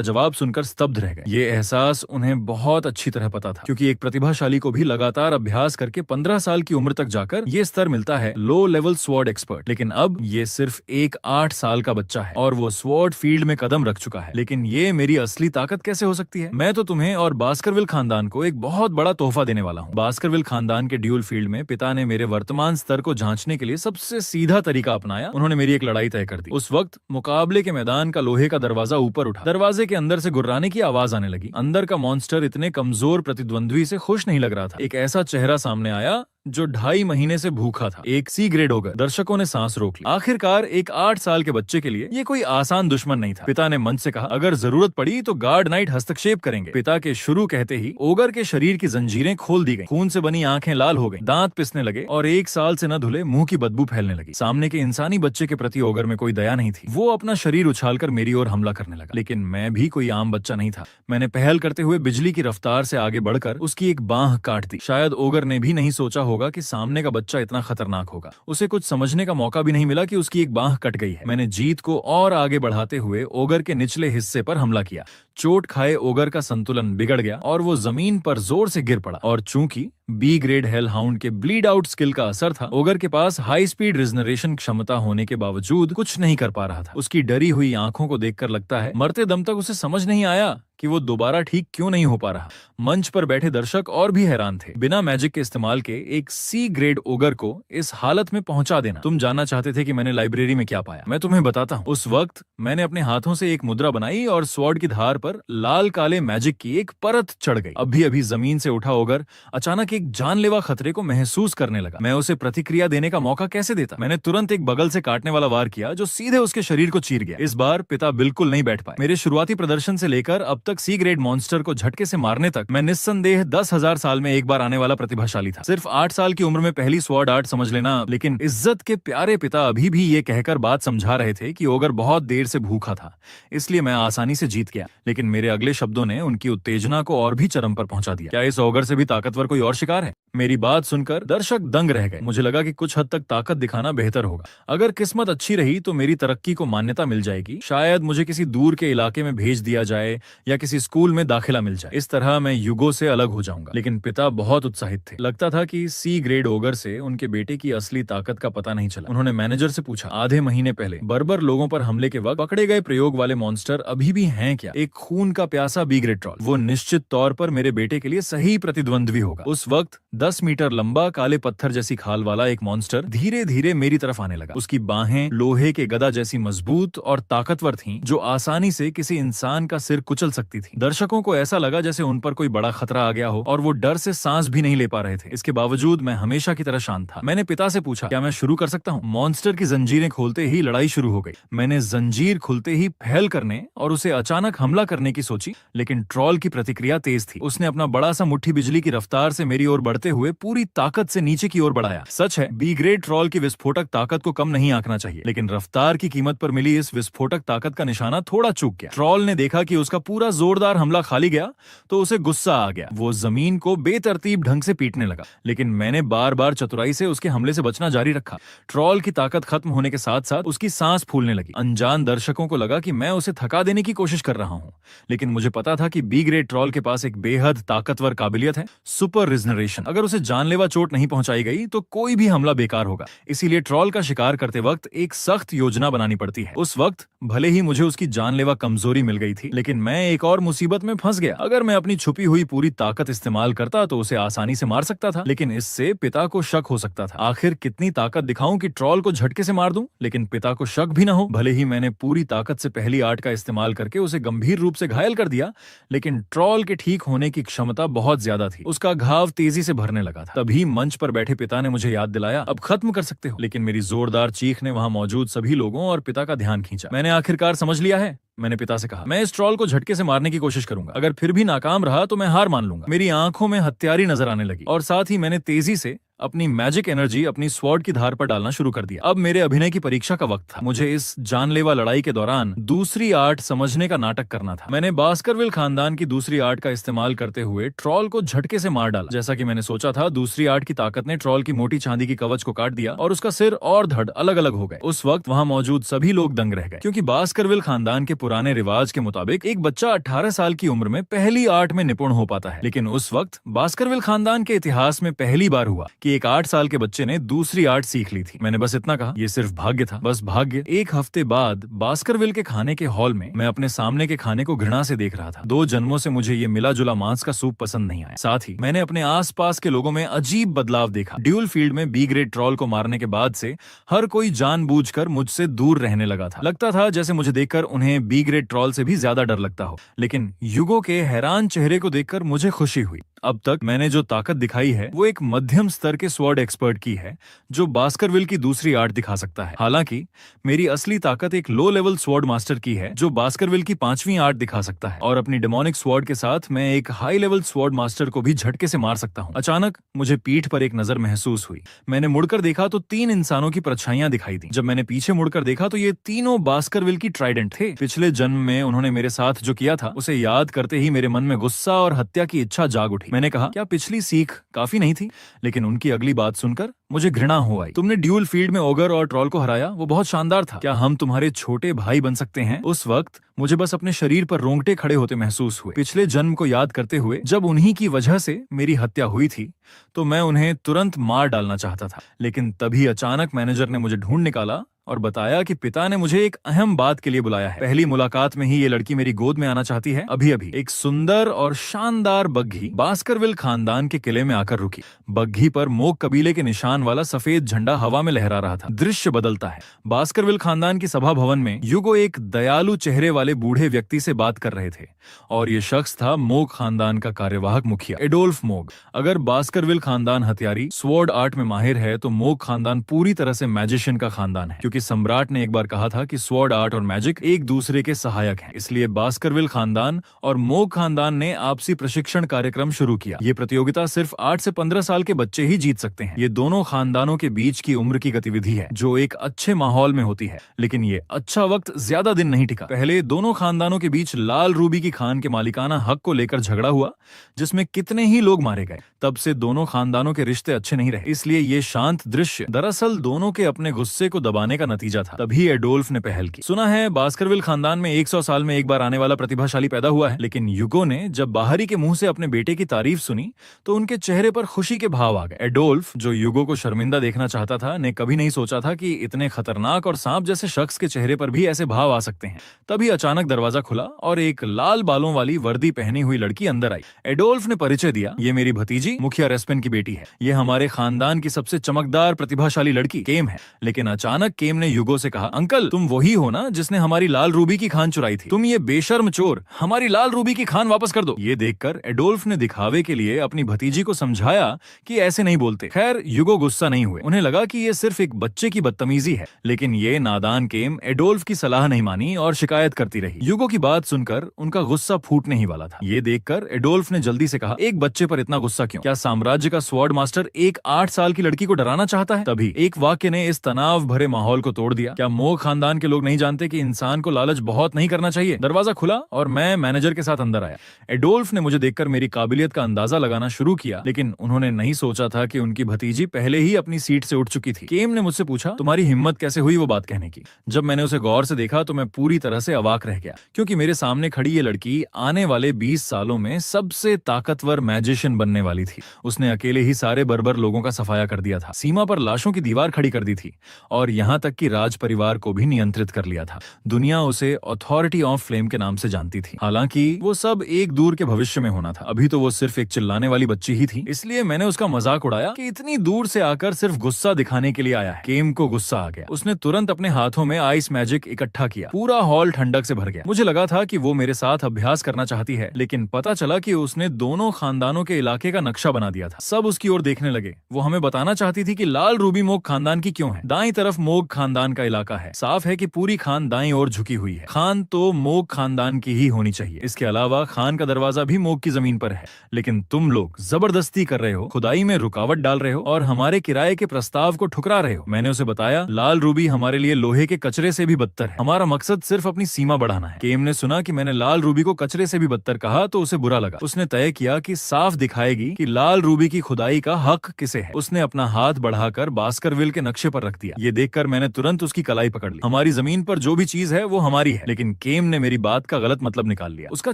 जवाब सुनकर स्तब्ध रह गए। ये एहसास उन्हें बहुत अच्छी तरह पता था क्योंकि एक प्रतिभाशाली को भी लगातार अभ्यास करके 15 साल की उम्र तक जाकर ये स्तर मिलता है, लो लेवल स्वॉर्ड एक्सपर्ट। लेकिन अब ये सिर्फ एक 8 साल का बच्चा है और वो स्वॉर्ड फील्ड में कदम रख चुका है। लेकिन ये मेरी असली ताकत कैसे हो सकती है? मैं तो तुम्हें और बास्करविल खानदान को एक बहुत बड़ा तोहफा देने वाला हूँ। बास्करविल खानदान के ड्यूल फील्ड में पिता ने मेरे वर्तमान स्तर को जांचने के लिए सबसे सीधा तरीका अपनाया। उन्होंने मेरी एक लड़ाई तय कर दी। उस वक्त मुकाबले के मैदान का लोहे का दरवाजा ऊपर उठा। दरवाजे के अंदर से गुर्राने की आवाज आने लगी। अंदर का मॉन्स्टर इतने कमजोर प्रतिद्वंद्वी से खुश नहीं लग रहा था। एक ऐसा चेहरा सामने आया जो 2.5 महीने से भूखा था, एक सी ग्रेड ओगर। दर्शकों ने सांस रोक ली। आखिरकार एक 8 साल के बच्चे के लिए ये कोई आसान दुश्मन नहीं था। पिता ने मंच से कहा, अगर जरूरत पड़ी तो गार्ड नाइट हस्तक्षेप करेंगे। पिता के शुरू कहते ही ओगर के शरीर की जंजीरें खोल दी गई, खून से बनी आंखें लाल हो गई, दांत पिसने लगे और 1 साल से न धुले मुंह की बदबू फैलने लगी। सामने के इंसानी बच्चे के प्रति ओगर में कोई दया नहीं थी। वो अपना शरीर उछालकर मेरी ओर हमला करने लगा, लेकिन मैं भी कोई आम बच्चा नहीं था। मैंने पहल करते हुए बिजली की रफ्तार से आगे बढ़कर उसकी एक बांह काट दी। शायद ओगर ने भी नहीं सोचा होगा कि सामने का बच्चा इतना खतरनाक होगा। उसे कुछ समझने का मौका भी नहीं मिला कि उसकी एक बांह कट गई है। मैंने जीत को और आगे बढ़ाते हुए ओगर के निचले हिस्से पर हमला किया। चोट खाए ओगर का संतुलन बिगड़ गया और वो जमीन पर जोर से गिर पड़ा। और चूंकि बी ग्रेड हेल हाउंड के ब्लीड आउट स्किल का असर था, ओगर के पास हाई स्पीड रिजनरेशन क्षमता होने के बावजूद कुछ नहीं कर पा रहा था। उसकी डरी हुई आंखों को देखकर लगता है मरते दम तक उसे समझ नहीं आया कि वो दोबारा ठीक क्यों नहीं हो पा रहा। मंच पर बैठे दर्शक और भी हैरान थे। बिना मैजिक के इस्तेमाल के एक सी ग्रेड ओगर को इस हालत में पहुंचा देना। तुम जानना चाहते थे कि मैंने लाइब्रेरी में क्या पाया? मैं तुम्हें बताता हूँ। उस वक्त मैंने अपने हाथों से एक मुद्रा बनाई और स्वॉर्ड की धार पर लाल काले मैजिक की एक परत चढ़ गई। अभी अभी जमीन से उठा ओगर अचानक एक जानलेवा खतरे को महसूस करने लगा। मैं उसे प्रतिक्रिया देने का मौका कैसे देता? मैंने तुरंत एक बगल से काटने वाला वार किया जो सीधे उसके शरीर को चीर गया। इस बार पिता बिल्कुल नहीं बैठ पाए। मेरे शुरुआती प्रदर्शन से लेकर अब तक सी ग्रेड मॉन्स्टर को झटके से मारने तक मैं निस्संदेह 10,000 साल में एक बार आने वाला प्रतिभाशाली था। सिर्फ 8 साल की उम्र में पहली स्वॉर्ड आर्ट समझ लेना। लेकिन इज्जत के प्यारे पिता अभी भी ये कहकर बात समझा रहे थे कि ओगर बहुत देर से भूखा था, इसलिए मैं आसानी से जीत गया। लेकिन मेरे अगले शब्दों ने उनकी उत्तेजना को और भी चरम पर पहुंचा दिया। क्या इस ओगर से भी ताकतवर कोई और शिकार है? मेरी बात सुनकर दर्शक दंग रह गए। मुझे लगा कि कुछ हद तक ताकत दिखाना बेहतर होगा। अगर किस्मत अच्छी रही तो मेरी तरक्की को मान्यता मिल जाएगी। शायद मुझे किसी दूर के इलाके में भेज दिया जाए या किसी स्कूल में दाखिला मिल जाए। इस तरह मैं युगों से अलग हो जाऊंगा। लेकिन पिता बहुत उत्साहित थे। लगता था कि सी ग्रेड ओगर से उनके बेटे की असली ताकत का पता नहीं चला। उन्होंने मैनेजर से पूछा, आधे महीने पहले बर्बर लोगों पर हमले के वक्त पकड़े गए प्रयोग वाले मॉन्स्टर अभी भी हैं क्या? एक खून का प्यासा बी ग्रेड ट्रॉल। वो निश्चित तौर पर मेरे बेटे के लिए सही प्रतिद्वंद्वी होगा। उस वक्त 10 मीटर लंबा काले पत्थर जैसी खाल वाला एक मॉन्स्टर धीरे धीरे मेरी तरफ आने लगा। उसकी बाहें लोहे के गदा जैसी मजबूत और ताकतवर थीं, जो आसानी से किसी इंसान का सिर कुचल सकती थी। दर्शकों को ऐसा लगा जैसे उन पर कोई बड़ा खतरा आ गया हो और वो डर से सांस भी नहीं ले पा रहे थे। इसके बावजूद मैं हमेशा की तरह शांत था। मैंने पिता से पूछा, क्या मैं शुरू कर सकता हूँ? मॉन्स्टर की जंजीरें खोलते ही लड़ाई शुरू हो गई। मैंने जंजीर खुलते ही पहल करने और उसे अचानक हमला करने की सोची, लेकिन ट्रॉल की प्रतिक्रिया तेज थी। उसने अपना बड़ा सा मुट्ठी बिजली की रफ्तार से मेरी ओर बढ़ते हुए पूरी ताकत से नीचे की ओर बढ़ाया। सच है, बी ग्रेड ट्रॉल की विस्फोटक ताकत को कम नहीं आंकना चाहिए, लेकिन रफ्तार की कीमत पर मिली इस विस्फोटक ताकत का निशाना थोड़ा चूक गया। ट्रॉल ने देखा कि उसका पूरा जोरदार हमला खाली गया तो उसे गुस्सा आ गया। वो जमीन को बेतरतीब ढंग से पीटने लगा, लेकिन मैंने बार बार चतुराई से उसके हमले से बचना जारी रखा। ट्रॉल की ताकत खत्म होने के साथ साथ उसकी सांस फूलने लगी। अनजान दर्शकों को लगा कि मैं उसे थका देने की कोशिश कर रहा हूँ, लेकिन मुझे पता था कि बी ग्रेड ट्रॉल के पास एक बेहद ताकतवर काबिलियत है, सुपर रिजनरेशन। अगर उसे जानलेवा चोट नहीं पहुंचाई गई तो कोई भी हमला बेकार होगा। इसीलिए ट्रॉल का शिकार करते वक्त एक सख्त योजना बनानी पड़ती है। उस वक्त भले ही मुझे उसकी जानलेवा कमजोरी मिल गई थी, लेकिन मैं एक और मुसीबत में फंस गया। अगर मैं अपनी छुपी हुई पूरी ताकत इस्तेमाल करता तो उसे आसानी से मार सकता था, लेकिन इससे पिता को शक हो सकता था। आखिर कितनी ताकत दिखाऊं कि ट्रॉल को झटके से मार दूं, लेकिन पिता को शक भी न हो। भले ही मैंने पूरी ताकत से पहली आर्ट का इस्तेमाल करके उसे गंभीर रूप से घायल कर दिया, लेकिन ट्रॉल के ठीक होने की क्षमता बहुत ज्यादा थी। उसका घाव तेजी से भरने लगा था। तभी मंच पर बैठे पिता ने मुझे याद दिलाया, अब खत्म कर सकते हो। लेकिन मेरी जोरदार चीख ने वहां मौजूद सभी लोगों और पिता का ध्यान खींचा। मैंने आखिरकार समझ लिया है, मैंने पिता से कहा। मैं इस ट्रॉल को झटके से मारने की कोशिश करूंगा। अगर फिर भी नाकाम रहा तो मैं हार मान लूंगा। मेरी आंखों में हत्यारी नजर आने लगी और साथ ही मैंने तेजी से अपनी मैजिक एनर्जी अपनी स्वॉर्ड की धार पर डालना शुरू कर दिया। अब मेरे अभिनय की परीक्षा का वक्त था। मुझे इस जानलेवा लड़ाई के दौरान दूसरी आर्ट समझने का नाटक करना था। मैंने बास्करविल खानदान की दूसरी आर्ट का इस्तेमाल करते हुए ट्रॉल को झटके से मार डाला। जैसा कि मैंने सोचा था, दूसरी आर्ट की ताकत ने ट्रॉल की मोटी चांदी की कवच को काट दिया और उसका सिर और धड़ अलग अलग हो गए। उस वक्त वहां मौजूद सभी लोग दंग रह गए, क्योंकि बास्करविल खानदान के पुराने रिवाज के मुताबिक एक बच्चा 18 साल की उम्र में पहली आर्ट में निपुण हो पाता है। लेकिन उस वक्त बास्करविल खानदान के इतिहास में पहली बार हुआ कि कि एक 8 साल के बच्चे ने दूसरी आर्ट सीख ली थी। मैंने बस इतना कहा, ये सिर्फ भाग्य था, बस भाग्य। एक हफ्ते बाद बास्करविल के खाने के हॉल में मैं अपने सामने के खाने को घृणा से देख रहा था। 2 जन्मों से मुझे ये मिला जुला मांस का सूप पसंद नहीं आया। साथ ही मैंने अपने आसपास के लोगों में अजीब बदलाव देखा। ड्यूल फील्ड में बी ग्रेड ट्रॉल को मारने के बाद से हर कोई जानबूझकर मुझसे दूर रहने लगा था। लगता था जैसे मुझे देखकर उन्हें बी ग्रेड ट्रॉल से भी ज्यादा डर लगता हो। लेकिन युगो के हैरान चेहरे को देखकर मुझे खुशी हुई। अब तक मैंने जो ताकत दिखाई है वो एक मध्यम स्तर के स्वॉर्ड एक्सपर्ट की है, जो बास्करविल की दूसरी आर्ट दिखा सकता है। हालांकि मेरी असली ताकत एक लो लेवल स्वॉर्ड मास्टर की है, जो बास्करविल की 5वीं आर्ट दिखा सकता है। और अपनी डेमोनिक स्वॉर्ड के साथ मैं एक हाई लेवल स्वॉर्ड मास्टर को भी झटके से मार सकता हूँ। अचानक मुझे पीठ पर एक नजर महसूस हुई। मैंने मुड़कर देखा तो 3 इंसानों की परछाइयां दिखाई दी। जब मैंने पीछे मुड़कर देखा तो ये तीनों बास्करविल की ट्राइडेंट थे। पिछले जन्म में उन्होंने मेरे साथ जो किया था उसे याद करते ही मेरे मन में गुस्सा और हत्या की इच्छा जाग उठी। मैंने कहा, क्या पिछली सीख काफी नहीं थी? लेकिन उनकी अगली बात सुनकर मुझे घृणा हो आई। तुमने ड्यूल फील्ड में ओगर और ट्रॉल को हराया, वो बहुत शानदार था। क्या हम तुम्हारे छोटे भाई बन सकते हैं? उस वक्त मुझे बस अपने शरीर पर रोंगटे खड़े होते महसूस हुए। पिछले जन्म को याद करते हुए जब उन्हीं की वजह से मेरी हत्या हुई थी तो मैं उन्हें तुरंत मार डालना चाहता था। लेकिन तभी अचानक मैनेजर ने मुझे ढूंढ निकाला और बताया कि पिता ने मुझे एक अहम बात के लिए बुलाया है। पहली मुलाकात में ही ये लड़की मेरी गोद में आना चाहती है। अभी अभी एक सुंदर और शानदार बग्घी बास्करविल खानदान के किले में आकर रुकी। बग्घी पर मोग कबीले के निशान वाला सफेद झंडा हवा में लहरा रहा था। दृश्य बदलता है। बास्करविल खानदान की सभा भवन में युगो एक दयालु चेहरे वाले बूढ़े व्यक्ति से बात कर रहे थे, और ये शख्स था मोग खानदान का कार्यवाहक मुखिया एडोल्फ मोग। अगर बास्करविल खानदान हथियारी स्वॉर्ड आर्ट में माहिर है तो मोग खानदान पूरी तरह से मैजिशियन का खानदान है, क्योंकि सम्राट ने एक बार कहा था कि स्वॉर्ड आर्ट और मैजिक एक दूसरे के सहायक हैं। इसलिए बास्करविल खानदान और मोग खानदान ने आपसी प्रशिक्षण कार्यक्रम शुरू किया। ये प्रतियोगिता सिर्फ 8 से 15 साल के बच्चे ही जीत सकते हैं। ये दोनों खानदानों के बीच की उम्र की गतिविधि है, जो एक अच्छे माहौल में होती है। लेकिन ये अच्छा वक्त ज्यादा दिन नहीं टिका। पहले दोनों खानदानों के बीच लाल रूबी की खान के मालिकाना हक को लेकर झगड़ा हुआ, जिसमें कितने ही लोग मारे गए। तब से दोनों खानदानों के रिश्ते अच्छे नहीं रहे। इसलिए ये शांत दृश्य दरअसल दोनों के अपने गुस्से को दबाने का नतीजा था। तभी एडोल्फ ने पहल की। सुना है बास्करविल खानदान में 100 साल में एक बार आने वाला प्रतिभाशाली पैदा हुआ है। लेकिन युगो ने जब बाहरी के मुंह से अपने बेटे की तारीफ सुनी तो उनके चेहरे पर खुशी के भाव आ गए। एडोल्फ, जो युगो को शर्मिंदा देखना चाहता था, ने कभी नहीं सोचा था कि इतने खतरनाक और सांप जैसे शख्स के चेहरे पर भी ऐसे भाव आ सकते हैं। तभी अचानक दरवाजा खुला और एक लाल बालों वाली वर्दी पहनी हुई लड़की अंदर आई। एडोल्फ ने परिचय दिया, ये मेरी भतीजी मुखिया रेस्पिन की बेटी है। ये हमारे खानदान की सबसे चमकदार प्रतिभाशाली लड़की केम है। लेकिन अचानक केम ने युगो से कहा, अंकल, तुम वही हो ना जिसने हमारी लाल रूबी की खान चुराई थी? तुम ये बेशर्म चोर, हमारी लाल रूबी की खान वापस कर दो। ये देखकर एडोल्फ ने दिखावे के लिए अपनी भतीजी को समझाया कि ऐसे नहीं बोलते। खैर, युगो गुस्सा नहीं हुए। उन्हें लगा कि ये सिर्फ एक बच्चे की बदतमीजी है। लेकिन ये नादान केम एडोल्फ की सलाह नहीं मानी और शिकायत करती रही। युगो की बात सुनकर उनका गुस्सा फूटने ही वाला था। ये देखकर एडोल्फ ने जल्दी से कहा, एक बच्चे पर इतना गुस्सा क्यों? क्या साम्राज्य का स्वॉर्ड मास्टर एक 8 साल की लड़की को डराना चाहता है? तभी एक वाक्य ने इस तनाव भरे माहौल को तोड़ दिया। क्या मोग खानदान के लोग नहीं जानते कि इंसान को लालच बहुत नहीं करना चाहिए? दरवाजा खुला और मैं मैनेजर के साथ अंदर आया। एडोल्फ ने मुझे देखकर मेरी काबिलियत का अंदाजा लगाना शुरू किया, लेकिन उन्होंने नहीं सोचा था कि उनकी भतीजी पहले ही अपनी सीट से उठ चुकी थी। केम ने मुझसे पूछा, तुम्हारी हिम्मत कैसे हुई वो बात कहने की? जब मैंने उसे गौर से देखा तो मैं पूरी तरह से अवाक रह गया, क्योंकि मेरे सामने खड़ी ये लड़की आने वाले 20 सालों में सबसे ताकतवर मैजिशियन बनने वाली थी। उसने अकेले ही सारे बर्बर लोगों का सफाया कर दिया था, सीमा पर लाशों की दीवार खड़ी कर दी थी और यहाँ तक कि राज परिवार को भी नियंत्रित कर लिया था। दुनिया उसे अथॉरिटी ऑफ फ्लेम के नाम से जानती थी। हालांकि वो सब एक दूर के भविष्य में होना था। अभी तो वो सिर्फ एक चिल्लाने वाली बच्ची ही थी। इसलिए मैंने उसका मजाक उड़ाया कि इतनी दूर से आकर सिर्फ गुस्सा दिखाने के लिए आया है। केम को गुस्सा आ गया। उसने तुरंत अपने हाथों में आइस मैजिक इकट्ठा किया। पूरा हॉल ठंडक से भर गया। मुझे लगा था कि वो मेरे साथ अभ्यास करना चाहती है, लेकिन पता चला कि उसने दोनों खानदानों के इलाके का नक्शा बना दिया था। सब उसकी ओर देखने लगे। वो हमें बताना चाहती थी कि लाल रूबी मोग खानदान की क्यों है। दाईं तरफ मोग खानदान का इलाका है। साफ है कि पूरी खान दाईं ओर झुकी हुई है। खान तो मोग खानदान की ही होनी चाहिए। इसके अलावा खान का दरवाजा भी मोग की जमीन पर है। लेकिन तुम लोग जबरदस्ती कर रहे हो, खुदाई में रुकावट डाल रहे हो और हमारे किराए के प्रस्ताव को ठुकरा रहे हो। मैंने उसे बताया, लाल रूबी हमारे लिए लोहे के कचरे से भी बदतर है। हमारा मकसद सिर्फ अपनी सीमा बढ़ाना है। केम ने सुना कि मैंने लाल रूबी को कचरे से भी बदतर कहा तो उसे बुरा लगा। उसने तय किया कि साफ दिखाएगी कि लाल रूबी की खुदाई का हक किसे है। उसने अपना हाथ बढ़ाकर बास्करविल के नक्शे पर रख दिया। ये देखकर मैंने मैंने तुरंत उसकी कलाई पकड़ ली। हमारी जमीन पर जो भी चीज है वो हमारी है। लेकिन केम ने मेरी बात का गलत मतलब निकाल लिया। उसका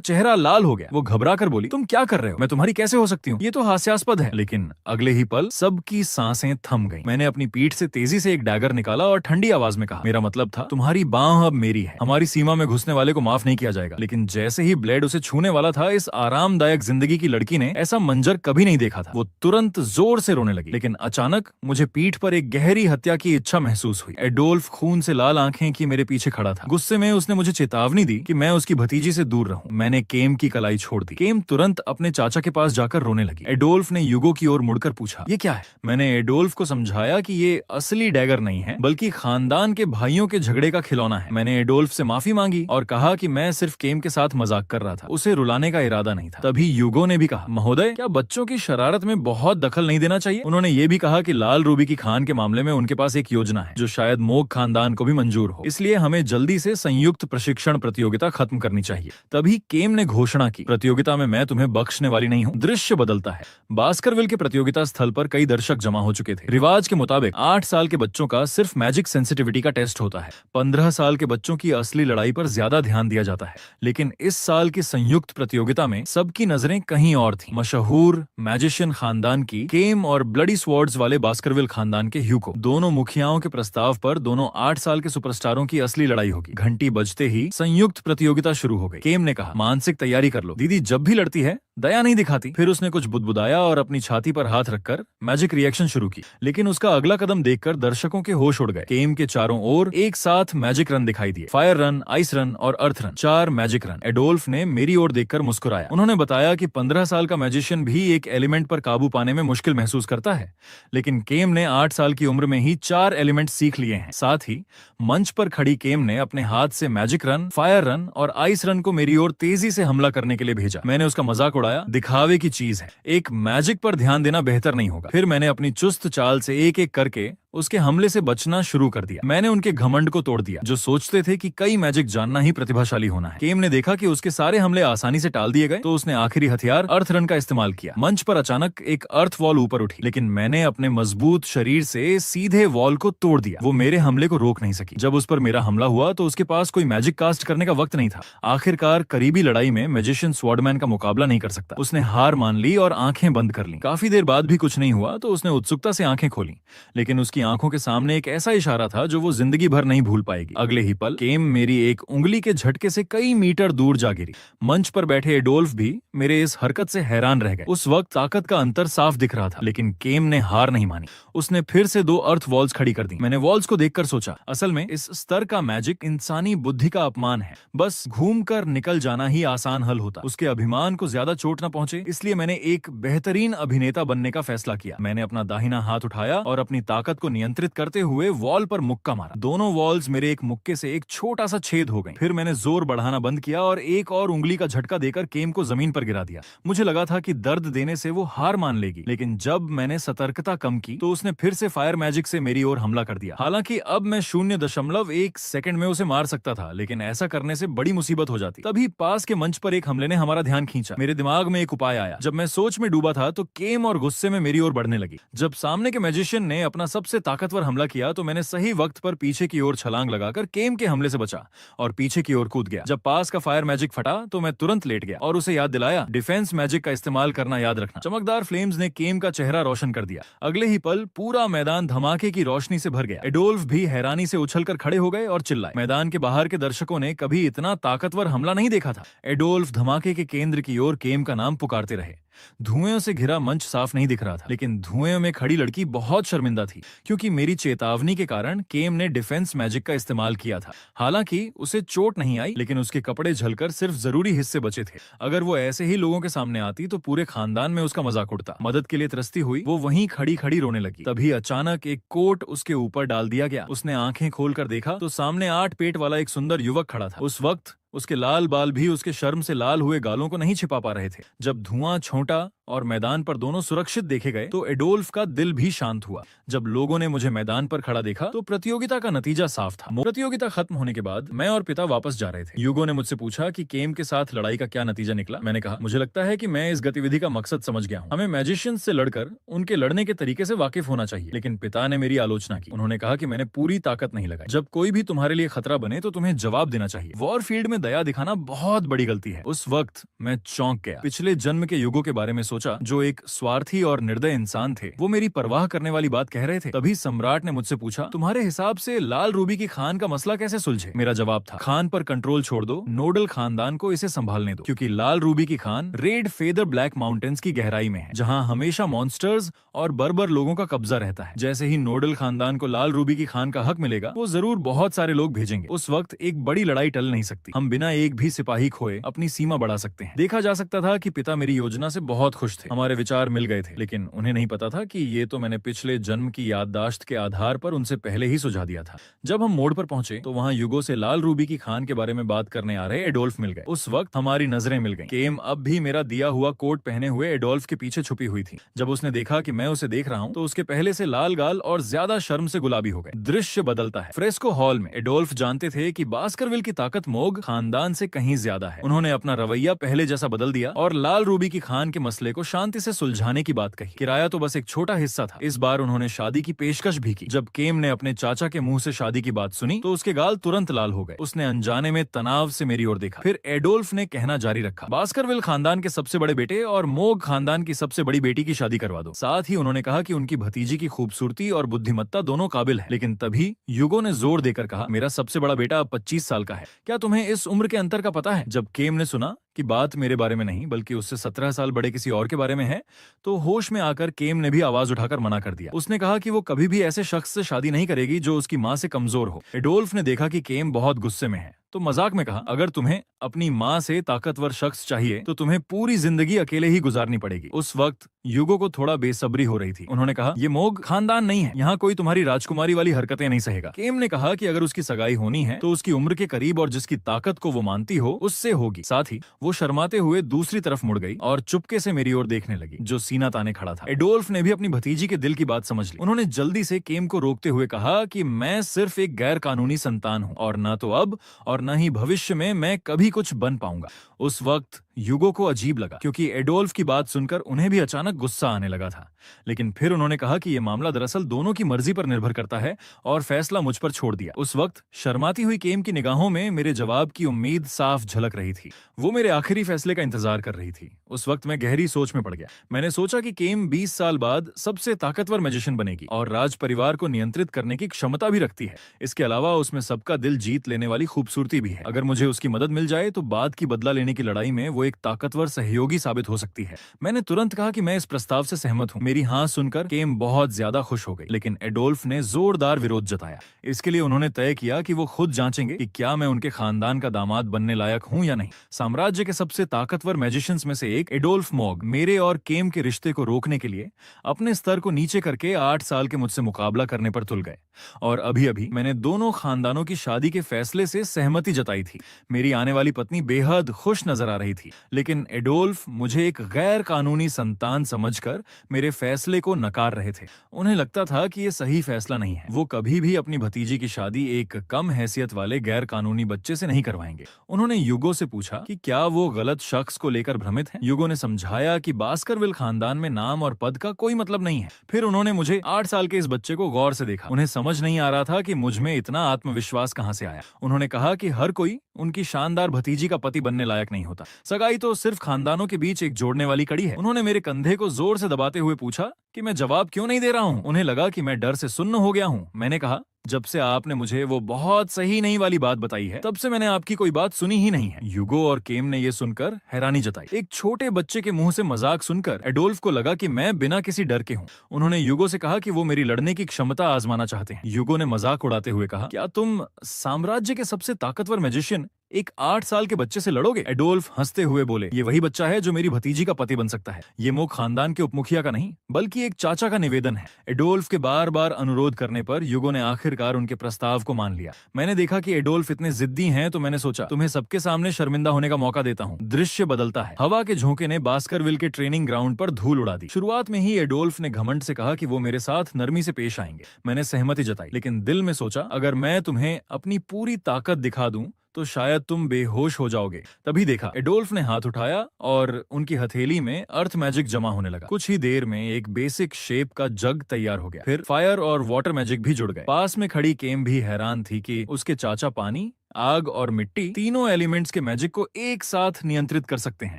चेहरा लाल हो गया। वो घबरा कर बोली, तुम क्या कर रहे हो? मैं तुम्हारी कैसे हो सकती हूँ? ये तो हास्यास्पद है। लेकिन अगले ही पल सबकी सांसें थम गईं। मैंने अपनी पीठ से तेजी से एक डैगर निकाला और ठंडी आवाज में कहा, मेरा मतलब था तुम्हारी बांह अब मेरी है। हमारी सीमा में घुसने वाले को माफ नहीं किया जाएगा। लेकिन जैसे ही ब्लेड उसे छूने वाला था, इस आरामदायक जिंदगी की लड़की ने ऐसा मंजर कभी नहीं देखा था। वो तुरंत जोर से रोने लगी। लेकिन अचानक मुझे पीठ पर एक गहरी हत्या की इच्छा महसूस हुई। एडोल्फ खून से लाल आंखें की मेरे पीछे खड़ा था। गुस्से में उसने मुझे चेतावनी दी कि मैं उसकी भतीजी से दूर रहूं। मैंने केम की कलाई छोड़ दी। केम तुरंत अपने चाचा के पास जाकर रोने लगी। एडोल्फ ने यूगो की ओर मुड़कर पूछा, ये क्या है? मैंने एडोल्फ को समझाया कि ये असली डैगर नहीं है, बल्कि खानदान के भाइयों के झगड़े का खिलौना है। मैंने एडोल्फ से माफी मांगी और कहा कि मैं सिर्फ केम के साथ मजाक कर रहा था, उसे रुलाने का इरादा नहीं था। तभी यूगो ने भी कहा, महोदय, क्या बच्चों की शरारत में बहुत दखल नहीं देना चाहिए? उन्होंने ये भी कहा कि लाल रूबी की खान के मामले में उनके पास एक योजना है जो शायद मोग खानदान को भी मंजूर हो, इसलिए हमें जल्दी से संयुक्त प्रशिक्षण प्रतियोगिता खत्म करनी चाहिए। तभी केम ने घोषणा की, प्रतियोगिता में मैं तुम्हें बख्शने वाली नहीं हूँ। दृश्य बदलता है। बास्करविल के प्रतियोगिता स्थल पर कई दर्शक जमा हो चुके थे। रिवाज के मुताबिक 8 साल के बच्चों का सिर्फ मैजिक सेंसिटिविटी का टेस्ट होता है। 15 साल के बच्चों की असली लड़ाई पर ज्यादा ध्यान दिया जाता है। लेकिन इस साल की संयुक्त प्रतियोगिता में सबकी नजरें कहीं और थीं। मशहूर मैजिशियन खानदान की केम और ब्लडी स्वॉर्ड्स वाले बास्करविल खानदान के ह्यूको, दोनों मुखियाओं के प्रस्ताव पर दोनों 8 साल के सुपरस्टारों की असली लड़ाई होगी। घंटी बजते ही संयुक्त प्रतियोगिता शुरू हो गई। केम ने कहा, मानसिक तैयारी कर लो, दीदी जब भी लड़ती है दया नहीं दिखाती। फिर उसने कुछ बुदबुदाया और अपनी छाती पर हाथ रखकर मैजिक रिएक्शन शुरू की। लेकिन उसका अगला कदम देखकर दर्शकों के होश उड़ गए। केम के चारों ओर एक साथ मैजिक रन दिखाई दिए, फायर रन, आइस रन और अर्थ रन, 4 मैजिक रन। एडोल्फ ने मेरी ओर देखकर मुस्कुराया। उन्होंने बताया कि 15 साल का मैजिशियन भी एक एलिमेंट पर काबू पाने में मुश्किल महसूस करता है, लेकिन केम ने 8 साल की उम्र में ही 4 एलिमेंट सीख लिए हैं। साथ ही मंच पर खड़ी केम ने अपने हाथ से मैजिक रन, फायर रन और आइस रन को मेरी ओर तेजी से हमला करने के लिए भेजा। मैंने उसका मजाक उड़ाया, दिखावे की चीज है, एक मैजिक पर ध्यान देना बेहतर नहीं होगा। फिर मैंने अपनी चुस्त चाल से एक एक करके उसके हमले से बचना शुरू कर दिया। मैंने उनके घमंड को तोड़ दिया, जो सोचते थे कि कई मैजिक जानना ही प्रतिभाशाली होना है। केम ने देखा कि उसके सारे हमले आसानी से टाल दिए गए, तो उसने आखिरी हथियार अर्थ रन का इस्तेमाल किया। मंच पर अचानक एक अर्थ वॉल ऊपर उठी, लेकिन मैंने अपने मजबूत शरीर से सीधे वॉल को तोड़ दिया। वो मेरे हमले को रोक नहीं सकी। जब उस पर मेरा हमला हुआ तो उसके पास कोई मैजिक कास्ट करने का वक्त नहीं था। आखिरकार करीबी लड़ाई में मैजिशियन स्वॉर्डमैन का मुकाबला नहीं कर सकता। उसने हार मान ली और आंखें बंद कर ली। काफी देर बाद भी कुछ नहीं हुआ तो उसने उत्सुकता से आंखें खोली, लेकिन उसकी आंखों के सामने एक ऐसा इशारा था जो वो जिंदगी भर नहीं भूल पाएगी। अगले ही पल केम मेरी एक उंगली के झटके से कई मीटर दूर जा गिरी। मंच पर बैठे एडोल्फ भी मेरे इस हरकत से हैरान रह गए। उस वक्त ताकत का अंतर साफ दिख रहा था, लेकिन केम ने हार नहीं मानी। उसने फिर से 2 अर्थ वॉल्स खड़ी कर दी। मैंने वॉल्स को देखकर सोचा, असल में इस स्तर का मैजिक इंसानी बुद्धि का अपमान है। बस घूमकर निकल जाना ही आसान हल होता। उसके अभिमान को ज्यादा चोट न पहुंचे, इसलिए मैंने एक बेहतरीन अभिनेता बनने का फैसला किया। मैंने अपना दाहिना हाथ उठाया और अपनी ताकत को नियंत्रित करते हुए वॉल पर मुक्का मारा। दोनों वॉल्स मेरे एक मुक्के से एक छोटा सा छेद हो गई। फिर मैंने जोर बढ़ाना बंद किया और एक और उंगली का झटका देकर केम को जमीन पर गिरा दिया। मुझे लगा था कि दर्द देने से वो हार मान लेगी, लेकिन जब मैंने सतर्कता कम की तो उसने फिर से फायर मैजिक से मेरी ओर हमला कर दिया। हालांकि अब मैं 0.1 सेकंड में उसे मार सकता था, लेकिन ऐसा करने से बड़ी मुसीबत हो जाती। तभी पास के मंच पर एक हमले ने हमारा ध्यान खींचा। मेरे दिमाग में एक उपाय आया। जब मैं सोच में डूबा था तो केम और गुस्से में मेरी ओर बढ़ने लगी। जब सामने के मैजिशियन ने अपना सबसे ताकतवर हमला किया तो मैंने सही वक्त पर पीछे की ओर छलांग लगाकर केम के हमले से बचा और पीछे की ओर कूद गया। जब पास का फायर मैजिक फटा तो मैं तुरंत लेट गया और उसे याद दिलाया, डिफेंस मैजिक का इस्तेमाल करना याद रखना। चमकदार फ्लेम्स ने केम का चेहरा रोशन कर दिया। अगले ही पल पूरा मैदान धमाके की रोशनी से भर गया। एडोल्फ भी हैरानी से उछलकर खड़े हो गए और चिल्लाए। मैदान के बाहर के दर्शकों ने कभी इतना ताकतवर हमला नहीं देखा था। एडोल्फ धमाके के केंद्र की ओर केम का नाम पुकारते रहे। धुएं से घिरा मंच साफ नहीं दिख रहा था, लेकिन धुएं में खड़ी लड़की बहुत शर्मिंदा थी, क्योंकि मेरी चेतावनी के कारण केम ने डिफेंस मैजिक का इस्तेमाल किया था। हालांकि उसे चोट नहीं आई, लेकिन उसके कपड़े झलकर सिर्फ जरूरी हिस्से बचे थे। अगर वो ऐसे ही लोगों के सामने आती तो पूरे खानदान में उसका मजाक उड़ता। मदद के लिए तरसती हुई वो वहीं खड़ी खड़ी रोने लगी। तभी अचानक एक कोट उसके ऊपर डाल दिया गया। उसने आंखें खोलकर देखा तो सामने 8 पेट वाला एक सुंदर युवक खड़ा था। उस वक्त उसके लाल बाल भी उसके शर्म से लाल हुए गालों को नहीं छिपा पा रहे थे। जब धुआं छोटा और मैदान पर दोनों सुरक्षित देखे गए तो एडोल्फ का दिल भी शांत हुआ। जब लोगों ने मुझे मैदान पर खड़ा देखा तो प्रतियोगिता का नतीजा साफ था। प्रतियोगिता खत्म होने के बाद मैं और पिता वापस जा रहे थे। यूगो ने मुझसे पूछा कि केम के साथ लड़ाई का क्या नतीजा निकला। मैंने कहा, मुझे लगता है कि मैं इस गतिविधि का मकसद समझ गया हूँ। हमें मैजिशियंस से लड़कर उनके लड़ने के तरीके से वाकिफ होना चाहिए। लेकिन पिता ने मेरी आलोचना की। उन्होंने कहा कि मैंने पूरी ताकत नहीं लगाई। जब कोई भी तुम्हारे लिए खतरा बने तो तुम्हें जवाब देना चाहिए। वॉर फील्ड में दया दिखाना बहुत बड़ी गलती है। उस वक्त मैं चौंक गया। पिछले जन्म के युगों के बारे में सोचा जो एक स्वार्थी और निर्दय इंसान थे। वो मेरी परवाह करने वाली बात कह रहे थे। तभी सम्राट ने मुझसे पूछा, तुम्हारे हिसाब से लाल रूबी की खान का मसला कैसे सुलझे? मेरा जवाब था, खान पर कंट्रोल छोड़ दो, नोडल खानदान को इसे संभालने दो। क्योंकि लाल रूबी की Khan red feather black mountains की गहराई में है, जहाँ हमेशा मॉन्स्टर्स और बर्बर लोगों का कब्जा रहता है। जैसे ही नोडल खानदान को लाल रूबी की खान का हक मिलेगा, वो जरूर बहुत सारे लोग भेजेंगे। उस वक्त एक बड़ी लड़ाई टल नहीं सकती। हम बिना एक भी सिपाही खोए अपनी सीमा बढ़ा सकते हैं। देखा जा सकता था कि पिता मेरी योजना से बहुत खुश थे। हमारे विचार मिल गए थे, लेकिन उन्हें नहीं पता था कि ये तो मैंने पिछले जन्म की याददाश्त के आधार पर उनसे पहले ही सुझा दिया था। जब हम मोड़ पर पहुंचे तो वहां युगो से लाल रूबी की खान के बारे में बात करने आ रहे एडोल्फ मिल गए। उस वक्त हमारी नजरें मिल गईं। केम अब भी मेरा दिया हुआ कोट पहने हुए एडोल्फ के पीछे छुपी हुई थी। जब उसने देखा कि मैं उसे देख रहा हूं तो उसके पहले से लाल गाल और ज्यादा शर्म से गुलाबी हो गए। दृश्य बदलता है। फ्रेस्को हॉल में एडोल्फ जानते थे कि बास्करविल की ताकत मोग खानदान से कहीं ज्यादा है। उन्होंने अपना रवैया पहले जैसा बदल दिया और लाल रूबी की खान के मसले को शांति से सुलझाने की बात कही। किराया तो बस एक छोटा हिस्सा था। इस बार उन्होंने शादी की पेशकश भी की। जब केम ने अपने चाचा के मुंह से शादी की बात सुनी तो उसके गाल तुरंत लाल हो गए। उसने अनजाने में तनाव से मेरी ओर देखा। फिर एडोल्फ ने कहना जारी रखा, बास्करविल खानदान के सबसे बड़े बेटे और मोग खानदान की सबसे बड़ी बेटी की शादी करवा दो। साथ ही उन्होंने कहा कि उनकी भतीजी की खूबसूरती और बुद्धिमत्ता दोनों काबिल है। लेकिन तभी युगो ने जोर देकर कहा, मेरा सबसे बड़ा बेटा अब 25 साल का है। क्या तुम्हें इस उम्र के अंतर का पता है? जब केम ने सुना कि बात मेरे बारे में नहीं बल्कि उससे 17 साल बड़े किसी और के बारे में है, तो होश में आकर केम ने भी आवाज उठाकर मना कर दिया। उसने कहा कि वो कभी भी ऐसे शख्स से शादी नहीं करेगी जो उसकी माँ से कमजोर हो। एडोल्फ ने देखा कि केम बहुत गुस्से में है तो मजाक में कहा, अगर तुम्हें अपनी माँ से ताकतवर शख्स चाहिए तो तुम्हें पूरी जिंदगी अकेले ही गुजारनी पड़ेगी। उस वक्त युगो को थोड़ा बेसब्री हो रही थी। उन्होंने कहा, ये मोग खानदान नहीं है, यहाँ कोई तुम्हारी राजकुमारी वाली हरकतें नहीं सहेगा। केम ने कहा कि अगर उसकी सगाई होनी है तो उसकी उम्र के करीब और जिसकी ताकत को वो मानती हो उससे होगी। साथ ही वो शर्माते हुए दूसरी तरफ मुड़ गई और चुपके से मेरी ओर देखने लगी, जो सीना ताने खड़ा था। एडोल्फ ने भी अपनी भतीजी के दिल की बात समझ ली। उन्होंने जल्दी से केम को रोकते हुए कहा कि मैं सिर्फ एक गैर कानूनी संतान हूँ और न तो अब और न ही भविष्य में मैं कभी कुछ बन पाऊंगा। उस वक्त युगो को अजीब लगा क्योंकि एडोल्फ की बात सुनकर उन्हें भी अचानक गुस्सा आने लगा था। लेकिन फिर उन्होंने कहा कि यह मामला दरअसल दोनों की मर्जी पर निर्भर करता है और फैसला मुझ पर छोड़ दिया। उस वक्त शर्माती हुई केम की निगाहों में मेरे जवाब की उम्मीद साफ झलक रही थी। वो मेरे आखिरी फैसले का इंतजार कर रही थी। उस वक्त मैं गहरी सोच में पड़ गया। मैंने सोचा कि केम 20 साल बाद सबसे ताकतवर मैजिशियन बनेगी और राज परिवार को नियंत्रित करने की क्षमता भी रखती है। इसके अलावा उसमें सबका दिल जीत लेने वाली खूबसूरती भी है। अगर मुझे उसकी मदद मिल जाए तो बाद की बदला लेने की लड़ाई में वो एक ताकतवर सहयोगी साबित हो सकती है। मैंने तुरंत कहा कि मैं इस प्रस्ताव से सहमत हूँ। मेरी हाँ सुनकर केम बहुत ज्यादा खुश हो गई, लेकिन एडोल्फ ने जोरदार विरोध जताया। इसके लिए उन्होंने तय किया कि वो खुद जांचेंगे कि क्या मैं उनके खानदान का दामाद बनने लायक हूँ या नहीं। साम्राज्य के सबसे ताकतवर मैजिशियंस में से एक एडोल्फ मोग मेरे और केम के रिश्ते को रोकने के लिए अपने स्तर को नीचे करके 8 साल के मुझसे मुकाबला करने पर तुल गए। और अभी अभी मैंने दोनों खानदानों की शादी के फैसले से सहमति जताई थी। मेरी आने वाली पत्नी बेहद खुश नजर आ रही थी, लेकिन एडोल्फ मुझे एक गैर कानूनी संतान समझकर मेरे फैसले को नकार रहे थे। उन्हें लगता था कि यह सही फैसला नहीं है। वो कभी भी अपनी भतीजी की शादी एक कम हैसियत वाले गैर कानूनी बच्चे से नहीं करवाएंगे। उन्होंने युगो से पूछा कि क्या वो गलत शख्स को लेकर भ्रमित है। युगो ने समझाया कि बास्करविल खानदान में नाम और पद का कोई मतलब नहीं है। फिर उन्होंने मुझे 8 साल के इस बच्चे को गौर से देखा। उन्हें समझ नहीं आ रहा था कि मुझ में इतना आत्मविश्वास कहां से आया। उन्होंने कहा कि हर कोई उनकी शानदार भतीजी का पति बनने लायक नहीं होता। सगाई तो सिर्फ खानदानों के बीच एक जोड़ने वाली कड़ी है। उन्होंने मेरे कंधे को जोर से दबाते हुए पूछा कि मैं जवाब क्यों नहीं दे रहा हूँ। उन्हें लगा कि मैं डर से सुन्न हो गया हूँ। मैंने कहा, जब से आपने मुझे वो बहुत सही नहीं वाली बात बताई है तब से मैंने आपकी कोई बात सुनी ही नहीं है। युगो और केम ने ये सुनकर हैरानी जताई। एक छोटे बच्चे के मुंह से मजाक सुनकर एडोल्फ को लगा कि मैं बिना किसी डर के हूँ। उन्होंने युगो से कहा कि वो मेरी लड़ने की क्षमता आजमाना चाहते हैं। युगो ने मजाक उड़ाते हुए कहा, क्या तुम साम्राज्य के सबसे ताकतवर मैजिशियन एक 8 साल के बच्चे से लड़ोगे? एडोल्फ हंसते हुए बोले, ये वही बच्चा है जो मेरी भतीजी का पति बन सकता है। ये मोह खानदान के उपमुखिया का नहीं बल्कि एक चाचा का निवेदन है। एडोल्फ के बार बार अनुरोध करने पर यूगो ने आखिरकार उनके प्रस्ताव को मान लिया। मैंने देखा कि एडोल्फ इतने जिद्दी हैं तो मैंने सोचा तुम्हें सबके सामने शर्मिंदा होने का मौका देता हूँ। दृश्य बदलता है। हवा के झोंके ने बास्करविल के ट्रेनिंग ग्राउंड पर धूल उड़ा दी। शुरुआत में ही एडोल्फ ने घमंड से कहा कि वो मेरे साथ नरमी से पेश आएंगे। मैंने सहमति जताई, लेकिन दिल में सोचा अगर मैं तुम्हें अपनी पूरी ताकत दिखा दूं तो शायद तुम बेहोश हो जाओगे। तभी देखा एडोल्फ ने हाथ उठाया और उनकी हथेली में अर्थ मैजिक जमा होने लगा। कुछ ही देर में एक बेसिक शेप का जग तैयार हो गया। फिर फायर और वाटर मैजिक भी जुड़ गए। पास में खड़ी केम भी हैरान थी कि उसके चाचा पानी, आग और मिट्टी तीनों एलिमेंट्स के मैजिक को एक साथ नियंत्रित कर सकते हैं।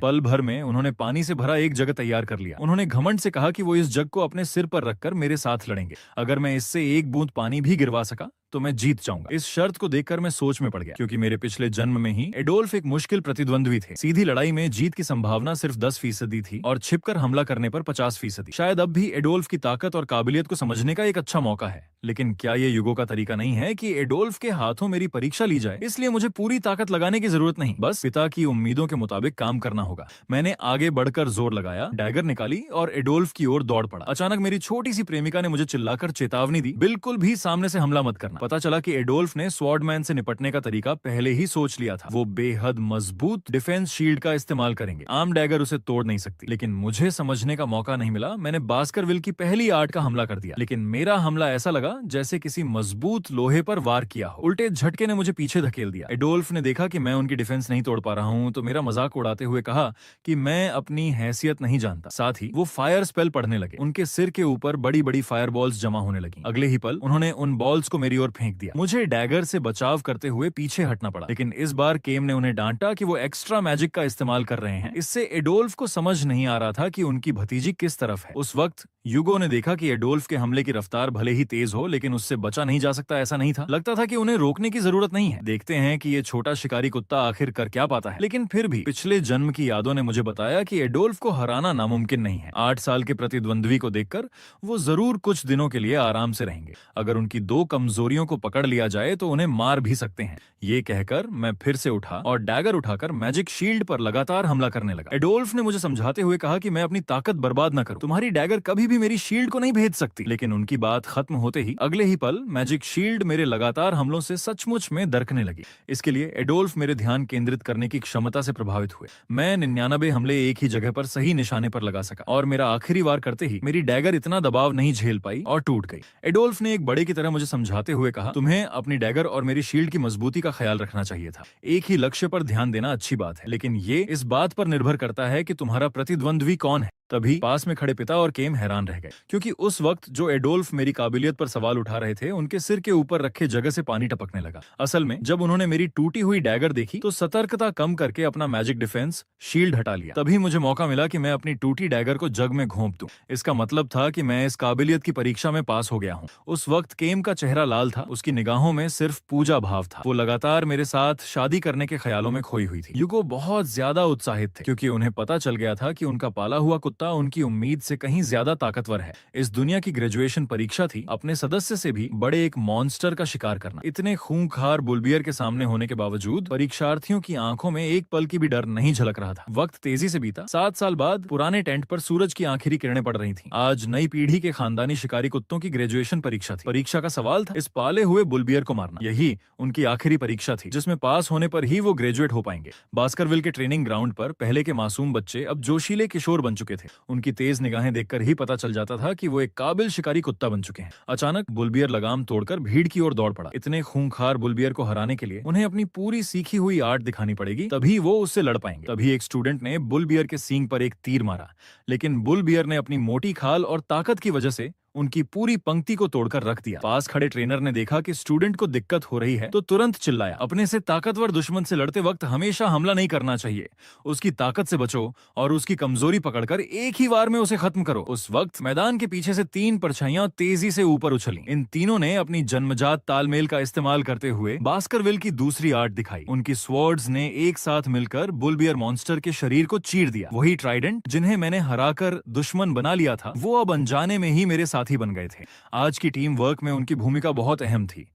पल भर में उन्होंने पानी से भरा एक जग तैयार कर लिया। उन्होंने घमंड से कहा कि वो इस जग को अपने सिर पर रखकर मेरे साथ लड़ेंगे। अगर मैं इससे एक बूंद पानी भी गिरवा सका तो मैं जीत जाऊंगा। इस शर्त को देखकर मैं सोच में पड़ गया, क्योंकि मेरे पिछले जन्म में ही एडोल्फ एक मुश्किल प्रतिद्वंद्वी थे। सीधी लड़ाई में जीत की संभावना सिर्फ 10% थी और छिपकर हमला करने पर 50%। शायद अब भी एडोल्फ की ताकत और काबिलियत को समझने का एक अच्छा मौका है। लेकिन क्या ये युगों का तरीका नहीं है कि एडोल्फ के हाथों मेरी परीक्षा ली जाए? इसलिए मुझे पूरी ताकत लगाने की जरूरत नहीं, बस पिता की उम्मीदों के मुताबिक काम करना होगा। मैंने आगे बढ़कर जोर लगाया, डैगर निकाली और एडोल्फ की ओर दौड़ पड़ा। अचानक मेरी छोटी सी प्रेमिका ने मुझे चिल्लाकर चेतावनी दी, बिल्कुल भी सामने से हमला मत करना। पता चला कि एडोल्फ ने स्वॉर्डमैन से निपटने का तरीका पहले ही सोच लिया था। वो बेहद मजबूत डिफेंस शील्ड का इस्तेमाल करेंगे। आम डैगर उसे तोड़ नहीं सकती। लेकिन मुझे समझने का मौका नहीं मिला। मैंने बास्करविल की पहली आर्ट का हमला कर दिया, लेकिन मेरा हमला ऐसा लगा जैसे किसी मजबूत लोहे पर वार किया हो। उल्टे झटके ने मुझे पीछे धकेल दिया। एडोल्फ ने देखा कि मैं उनकी डिफेंस नहीं तोड़ पा रहा हूं तो मेरा मजाक उड़ाते हुए कहा कि मैं अपनी हैसियत नहीं जानता। साथ ही वो फायर स्पेल पढ़ने लगे। उनके सिर के ऊपर बड़ी बड़ी फायर बॉल्स जमा होने लगी। अगले ही पल उन्होंने उन बॉल्स को मेरी ओर फेंक दिया। मुझे डैगर से बचाव करते हुए पीछे हटना पड़ा, लेकिन इस बार केम ने उन्हें डांटा कि वो एक्स्ट्रा मैजिक का इस्तेमाल कर रहे हैं। इससे एडोल्फ को समझ नहीं आ रहा था कि उनकी भतीजी किस तरफ है। उस वक्त यूगो ने देखा कि एडोल्फ के हमले की रफ्तार भले ही तेज हो, लेकिन उससे बचा नहीं जा सकता ऐसा नहीं था। लगता था कि उन्हें रोकने की जरूरत नहीं है। देखते हैं कि ये छोटा शिकारी कुत्ता आखिर कर क्या पाता है। लेकिन फिर भी पिछले जन्म की यादों ने मुझे बताया कि एडोल्फ को हराना नामुमकिन नहीं है। 8 साल के प्रतिद्वंद्वी को देखकर वो जरूर कुछ दिनों के लिए आराम से रहेंगे। अगर उनकी 2 कमजोरियों को पकड़ लिया जाए तो उन्हें मार भी सकते हैं। ये कहकर मैं फिर से उठा और डैगर उठाकर मैजिक शील्ड पर लगातार हमला करने लगा। एडोल्फ ने मुझे समझाते हुए कहा कि मैं अपनी ताकत बर्बाद न करूं। तुम्हारी डैगर कभी भी मेरी शील्ड को नहीं भेद सकती। लेकिन उनकी बात खत्म होते ही अगले ही पल मैजिक शील्ड मेरे लगातार हमलों से सचमुच में दरकने लगी। इसके लिए एडोल्फ मेरे ध्यान केंद्रित करने की क्षमता से प्रभावित हुए। मैं 99 हमले एक ही जगह पर सही निशाने पर लगा सका और मेरा आखिरी वार करते ही मेरी डैगर इतना दबाव नहीं झेल पाई और टूट गई। एडोल्फ ने एक बड़े की तरह मुझे समझाते हुए कहा, तुम्हें अपनी डैगर और मेरी शील्ड की मजबूती का ख्याल रखना चाहिए था। एक ही लक्ष्य पर ध्यान देना अच्छी बात है, लेकिन ये इस बात पर निर्भर करता है कि तुम्हारा प्रतिद्वंद्वी कौन है। तभी पास में खड़े पिता और केम हैरान रह गए, क्योंकि उस वक्त जो एडोल्फ मेरी काबिलियत पर सवाल उठा रहे थे उनके सिर के ऊपर रखे जगह से पानी टपकने लगा। असल में जब उन्होंने मेरी टूटी हुई डैगर देखी तो सतर्कता कम करके अपना मैजिक डिफेंस शील्ड हटा लिया। तभी मुझे मौका मिला कि मैं अपनी टूटी डैगर को जग में घोंप दूं। इसका मतलब था कि मैं इस काबिलियत की परीक्षा में पास हो गया हूँ। उस वक्त केम का चेहरा लाल था। उसकी निगाहों में सिर्फ पूजा भाव था। वो लगातार मेरे साथ शादी करने के ख्यालों में खोई हुई थी। यूगो बहुत ज्यादा उत्साहित थे, क्योंकि उन्हें पता चल गया था कि उनका पाला हुआ कुत्ता उनकी उम्मीद से कहीं ज्यादा ताकतवर है। इस दुनिया की ग्रेजुएशन परीक्षा थी अपने सदस्य से भी बड़े एक मॉन्स्टर का शिकार करना। इतने खूंखार बुलबियर के सामने होने के बावजूद परीक्षार्थियों की आंखों में एक पल की भी डर नहीं झलक रहा था। वक्त तेजी से बीता। 7 साल बाद पुराने टेंट पर सूरज की आखिरी किरणें पड़ रही थीं। आज नई पीढ़ी के खानदानी शिकारी कुत्तों की ग्रेजुएशन परीक्षा थी। परीक्षा का सवाल था इस पाले हुए बुलबियर को मारना। यही उनकी आखिरी परीक्षा थी, जिसमें पास होने पर ही वो ग्रेजुएट हो पाएंगे। बास्करविल के ट्रेनिंग ग्राउंड पर पहले के मासूम बच्चे अब जोशीले किशोर बन चुके थे। उनकी तेज निगाहें देखकर ही पता चल जाता था कि वो एक काबिल शिकारी कुत्ता बन चुके हैं। अचानक बुलबियर लगाम तोड़कर भीड़ की ओर दौड़ पड़ा। इतने खूंखार बुलबियर को हराने के लिए उन्हें अपनी पूरी सीखी हुई आर्ट दिखानी पड़ेगी, तभी वो उससे लड़ पाएंगे। तभी एक स्टूडेंट ने बुलबियर के सींग पर एक तीर मारा, लेकिन बुलबियर ने अपनी मोटी खाल और ताकत की वजह से उनकी पूरी पंक्ति को तोड़कर रख दिया। पास खड़े ट्रेनर ने देखा कि स्टूडेंट को दिक्कत हो रही है तो तुरंत चिल्लाया, अपने से ताकतवर दुश्मन से लड़ते वक्त हमेशा हमला नहीं करना चाहिए। उसकी ताकत से बचो और उसकी कमजोरी पकड़कर एक ही वार में उसे खत्म करो। उस वक्त मैदान के पीछे से 3 परछाइयां तेजी से ऊपर उछली। इन तीनों ने अपनी जन्मजात तालमेल का इस्तेमाल करते हुए बास्करविल की दूसरी आर्ट दिखाई। उनकी स्वॉर्ड्स ने एक साथ मिलकर बुलबियर मॉन्स्टर के शरीर को चीर दिया। वही ट्राइडेंट जिन्हें मैंने हराकर दुश्मन बना लिया था, वो अब अनजाने में ही मेरे साथी बन गए थे। आज की टीम वर्क में उनकी भूमिका बहुत अहम थी।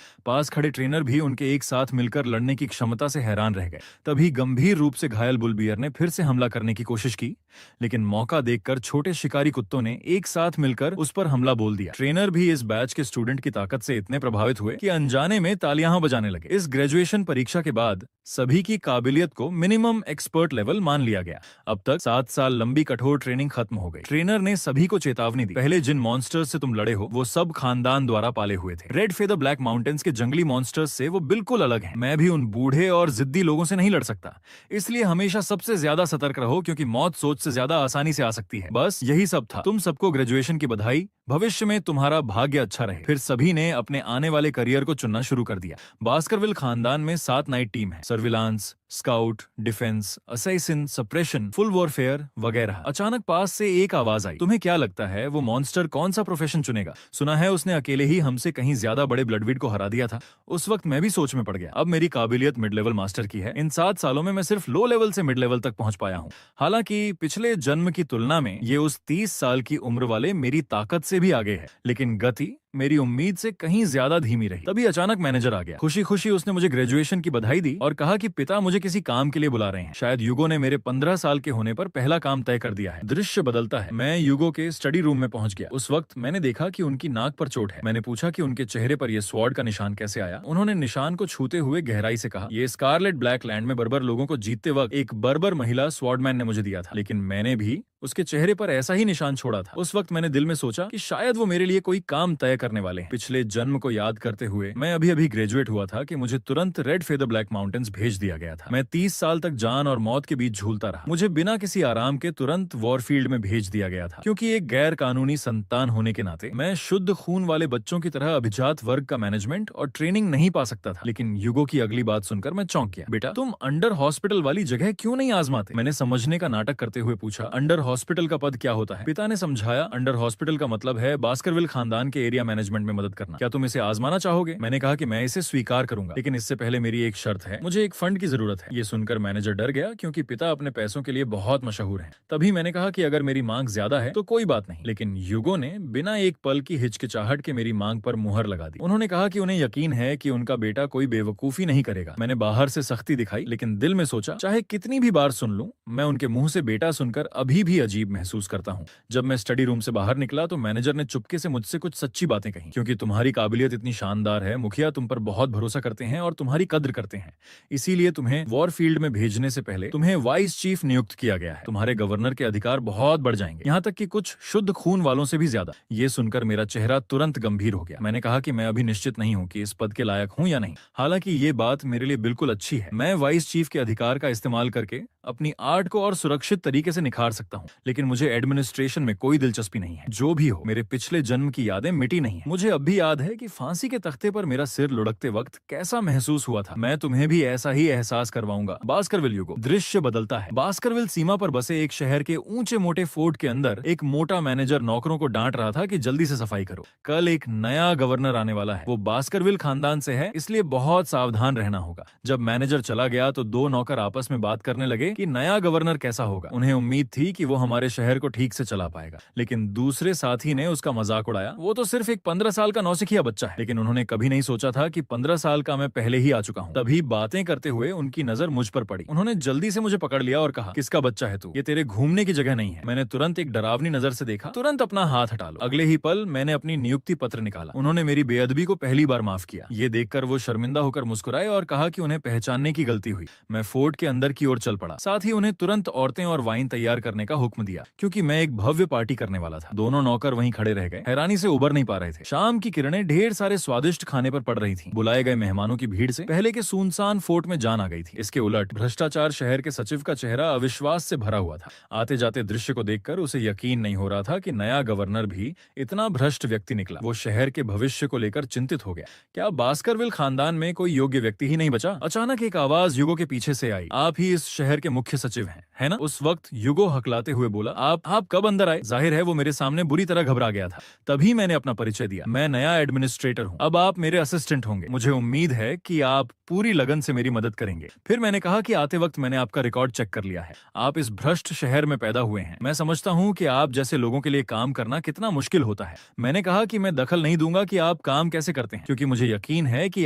पास खड़े ट्रेनर भी उनके एक साथ मिलकर लड़ने की क्षमता से हैरान रह गए। तभी गंभीर रूप से घायल बुलबियर ने फिर से हमला करने की कोशिश की, लेकिन मौका देखकर छोटे शिकारी कुत्तों ने एक साथ मिलकर उस पर हमला बोल दिया। ट्रेनर भी इस बैच के स्टूडेंट की ताकत से इतने प्रभावित हुए कि अनजाने में तालियां बजाने लगे। इस ग्रेजुएशन परीक्षा के बाद सभी की काबिलियत को मिनिमम एक्सपर्ट लेवल मान लिया गया। अब तक 7 साल लंबी कठोर ट्रेनिंग खत्म हो गई। ट्रेनर ने सभी को चेतावनी दी, पहले जिन मॉन्स्टर्स से तुम लड़े हो वो सब खानदान द्वारा पाले हुए थे। रेड फेदर ब्लैक माउंटेन्स के जंगली मॉन्स्टर्स से वो बिल्कुल अलग हैं। मैं भी उन बूढ़े और जिद्दी लोगों से नहीं लड़ सकता, इसलिए हमेशा सबसे ज्यादा सतर्क रहो, क्योंकि मौत सोच से ज्यादा आसानी से आ सकती है। बस यही सब था। तुम सबको ग्रेजुएशन की बधाई, भविष्य में तुम्हारा भाग्य अच्छा रहे। फिर सभी ने अपने आने वाले करियर को चुनना शुरू कर दिया। बास्करविल खानदान में 7 नाइट टीम है, surveillance, scout, defence, assassin, suppression, full warfare वगैरह। अचानक पास से एक आवाज आई, तुम्हें क्या लगता है वो मॉन्स्टर कौन सा प्रोफेशन चुनेगा? सुना है उसने अकेले ही हमसे कहीं ज्यादा बड़े ब्लडविड को हरा दिया था। उस वक्त मैं भी सोच में पड़ गया। अब मेरी काबिलियत मिड लेवल मास्टर की है। इन 7 सालों में मैं सिर्फ लो लेवल से मिड लेवल तक पहुंच पाया हूं। हालांकि पिछले जन्म की तुलना में ये उस 30 साल की उम्र वाले मेरी ताकत से भी आगे है, लेकिन गति मेरी उम्मीद से कहीं ज्यादा धीमी रही। तभी अचानक मैनेजर आ गया। खुशी खुशी उसने मुझे ग्रेजुएशन की बधाई दी और कहा कि पिता मुझे किसी काम के लिए बुला रहे हैं। शायद युगो ने मेरे 15 साल के होने पर पहला काम तय कर दिया है। दृश्य बदलता है। मैं युगो के स्टडी रूम में पहुंच गया। उस वक्त मैंने देखा कि उनकी नाक पर चोट है। मैंने पूछा कि उनके चेहरे पर यह स्वॉर्ड का निशान कैसे आया। उन्होंने निशान को छूते हुए गहराई से कहा, ये स्कारलेट ब्लैक लैंड में बर्बर लोगों को जीतते वक्त एक बर्बर महिला स्वॉर्डमैन ने मुझे दिया था, लेकिन मैंने भी उसके चेहरे पर ऐसा ही निशान छोड़ा था। उस वक्त मैंने दिल में सोचा कि शायद वो मेरे लिए कोई काम तय करने वाले हैं। पिछले जन्म को याद करते हुए मैं अभी अभी ग्रेजुएट हुआ था कि मुझे तुरंत रेड फेदर ब्लैक माउंटेन्स भेज दिया गया था। मैं 30 साल तक जान और मौत के बीच झूलता रहा। मुझे बिना किसी आराम के तुरंत वॉरफील्ड में भेज दिया गया था, क्योंकि एक गैर कानूनी संतान होने के नाते मैं शुद्ध खून वाले बच्चों की तरह अभिजात वर्ग का मैनेजमेंट और ट्रेनिंग नहीं पा सकता था। लेकिन युगो की अगली बात सुनकर मैं चौंक गया। बेटा, तुम अंडर हॉस्पिटल वाली जगह क्यों नहीं आजमाते? मैंने समझने का नाटक करते हुए पूछा। अंडर हॉस्पिटल का पद क्या होता है? पिता ने समझाया, अंडर हॉस्पिटल का मतलब है बास्करविल खानदान के एरिया मैनेजमेंट में मदद करना। क्या तुम इसे आजमाना चाहोगे? मैंने कहा कि मैं इसे स्वीकार करूंगा, लेकिन इससे पहले मेरी एक शर्त है। मुझे एक फंड की जरूरत है। ये सुनकर मैनेजर डर गया, क्योंकि पिता अपने पैसों के लिए बहुत मशहूर हैं। तभी मैंने कहा कि अगर मेरी मांग ज्यादा है तो कोई बात नहीं, लेकिन युगो ने बिना एक पल की हिचकिचाहट के मेरी मांग पर मुहर लगा दी। उन्होंने कहा कि उन्हें यकीन है कि उनका बेटा कोई बेवकूफी नहीं करेगा। मैंने बाहर से सख्ती दिखाई, लेकिन दिल में सोचा, चाहे कितनी भी बार सुन लूं, मैं उनके मुंह से बेटा सुनकर अभी भी अजीब महसूस करता हूं। जब मैं स्टडी रूम से बाहर निकला तो मैनेजर ने चुपके से मुझसे कुछ सच्ची बातें कही। क्योंकि तुम्हारी काबिलियत इतनी शानदार है, मुखिया तुम पर बहुत भरोसा करते हैं और तुम्हारी कद्र करते हैं, इसीलिए तुम्हें वॉर फील्ड में भेजने से पहले तुम्हें वाइस चीफ नियुक्त किया गया है। तुम्हारे गवर्नर के अधिकार बहुत बढ़ जाएंगे, यहाँ तक कि कुछ शुद्ध खून वालों से भी ज्यादा। ये सुनकर मेरा चेहरा तुरंत गंभीर हो गया। मैंने कहा कि मैं अभी निश्चित नहीं हूँ कि इस पद के लायक हूँ या नहीं। हालांकि ये बात मेरे लिए बिल्कुल अच्छी है। मैं वाइस चीफ के अधिकार का इस्तेमाल करके अपनी आर्ट को और सुरक्षित तरीके से निखार सकता हूँ, लेकिन मुझे एडमिनिस्ट्रेशन में कोई दिलचस्पी नहीं है। जो भी हो, मेरे पिछले जन्म की यादें मिटी नहीं है। मुझे अब भी याद है कि फांसी के तख्ते पर मेरा सिर लुढ़कते वक्त कैसा महसूस हुआ था। मैं तुम्हें भी ऐसा ही एहसास करवाऊंगा। बास्करविल युगो। दृश्य बदलता है। बास्करविल सीमा पर बसे एक शहर के ऊंचे मोटे फोर्ट के अंदर एक मोटा मैनेजर नौकरों को डांट रहा था कि जल्दी से सफाई करो, कल एक नया गवर्नर आने वाला है। वो बास्करविल खानदान से है, इसलिए बहुत सावधान रहना होगा। जब मैनेजर चला गया तो 2 नौकर आपस में बात करने लगे कि नया गवर्नर कैसा होगा। उन्हें उम्मीद थी कि वो हमारे शहर को ठीक से चला पाएगा, लेकिन दूसरे साथी ने उसका मजाक उड़ाया। वो तो सिर्फ एक 15 साल का नौसिखिया बच्चा है। लेकिन उन्होंने कभी नहीं सोचा था कि 15 साल का मैं पहले ही आ चुका हूँ। तभी बातें करते हुए उनकी नजर मुझ पर पड़ी। उन्होंने जल्दी से मुझे पकड़ लिया और कहा, किसका बच्चा है तू? ये तेरे घूमने की जगह नहीं है। मैंने तुरंत एक डरावनी नजर से देखा, तुरंत अपना हाथ हटा लो। अगले ही पल मैंने अपनी नियुक्ति पत्र निकाला। उन्होंने मेरी बेअदबी को पहली बार माफ किया। ये देखकर वो शर्मिंदा होकर मुस्कुराए और कहा कि उन्हें पहचानने की गलती हुई। मैं फोर्ट के अंदर की ओर चल पड़ा। साथ ही उन्हें तुरंत औरतें और वाइन तैयार करने का हुक्म दिया, क्योंकि मैं एक भव्य पार्टी करने वाला था। दोनों नौकर वहीं खड़े रह गए, हैरानी से उबर नहीं पा रहे थे। शाम की किरणें ढेर सारे स्वादिष्ट खाने पर पड़ रही थीं। बुलाए गए मेहमानों की भीड़ से पहले के सुनसान फोर्ट में जान आ गई थी। इसके उलट भ्रष्टाचार शहर के सचिव का चेहरा अविश्वास से भरा हुआ था। आते जाते दृश्य को देखकर उसे यकीन नहीं हो रहा था कि नया गवर्नर भी इतना भ्रष्ट व्यक्ति निकला। वो शहर के भविष्य को लेकर चिंतित हो गया। क्या बास्करविल खानदान में कोई योग्य व्यक्ति ही नहीं बचा? अचानक एक आवाज युगो के पीछे से आई, आप ही इस शहर के मुख्य सचिव हैं, है ना? उस वक्त युगो हकलाते हुए बोला, आप कब अंदर आए? जाहिर है वो मेरे सामने बुरी तरह घबरा गया था। तभी मैंने अपना परिचय दिया, मैं नया एडमिनिस्ट्रेटर हूँ, अब आप मेरे असिस्टेंट होंगे। मुझे उम्मीद है कि आप पूरी लगन से मेरी मदद करेंगे। फिर मैंने कहा कि आते वक्त मैंने आपका रिकॉर्ड चेक कर लिया है, आप इस भ्रष्ट शहर में पैदा हुए हैं। मैं समझता हूँ कि आप जैसे लोगों के लिए काम करना कितना मुश्किल होता है। मैंने कहा कि मैं दखल नहीं दूंगा कि आप काम कैसे करते हैं, क्योंकि मुझे यकीन है कि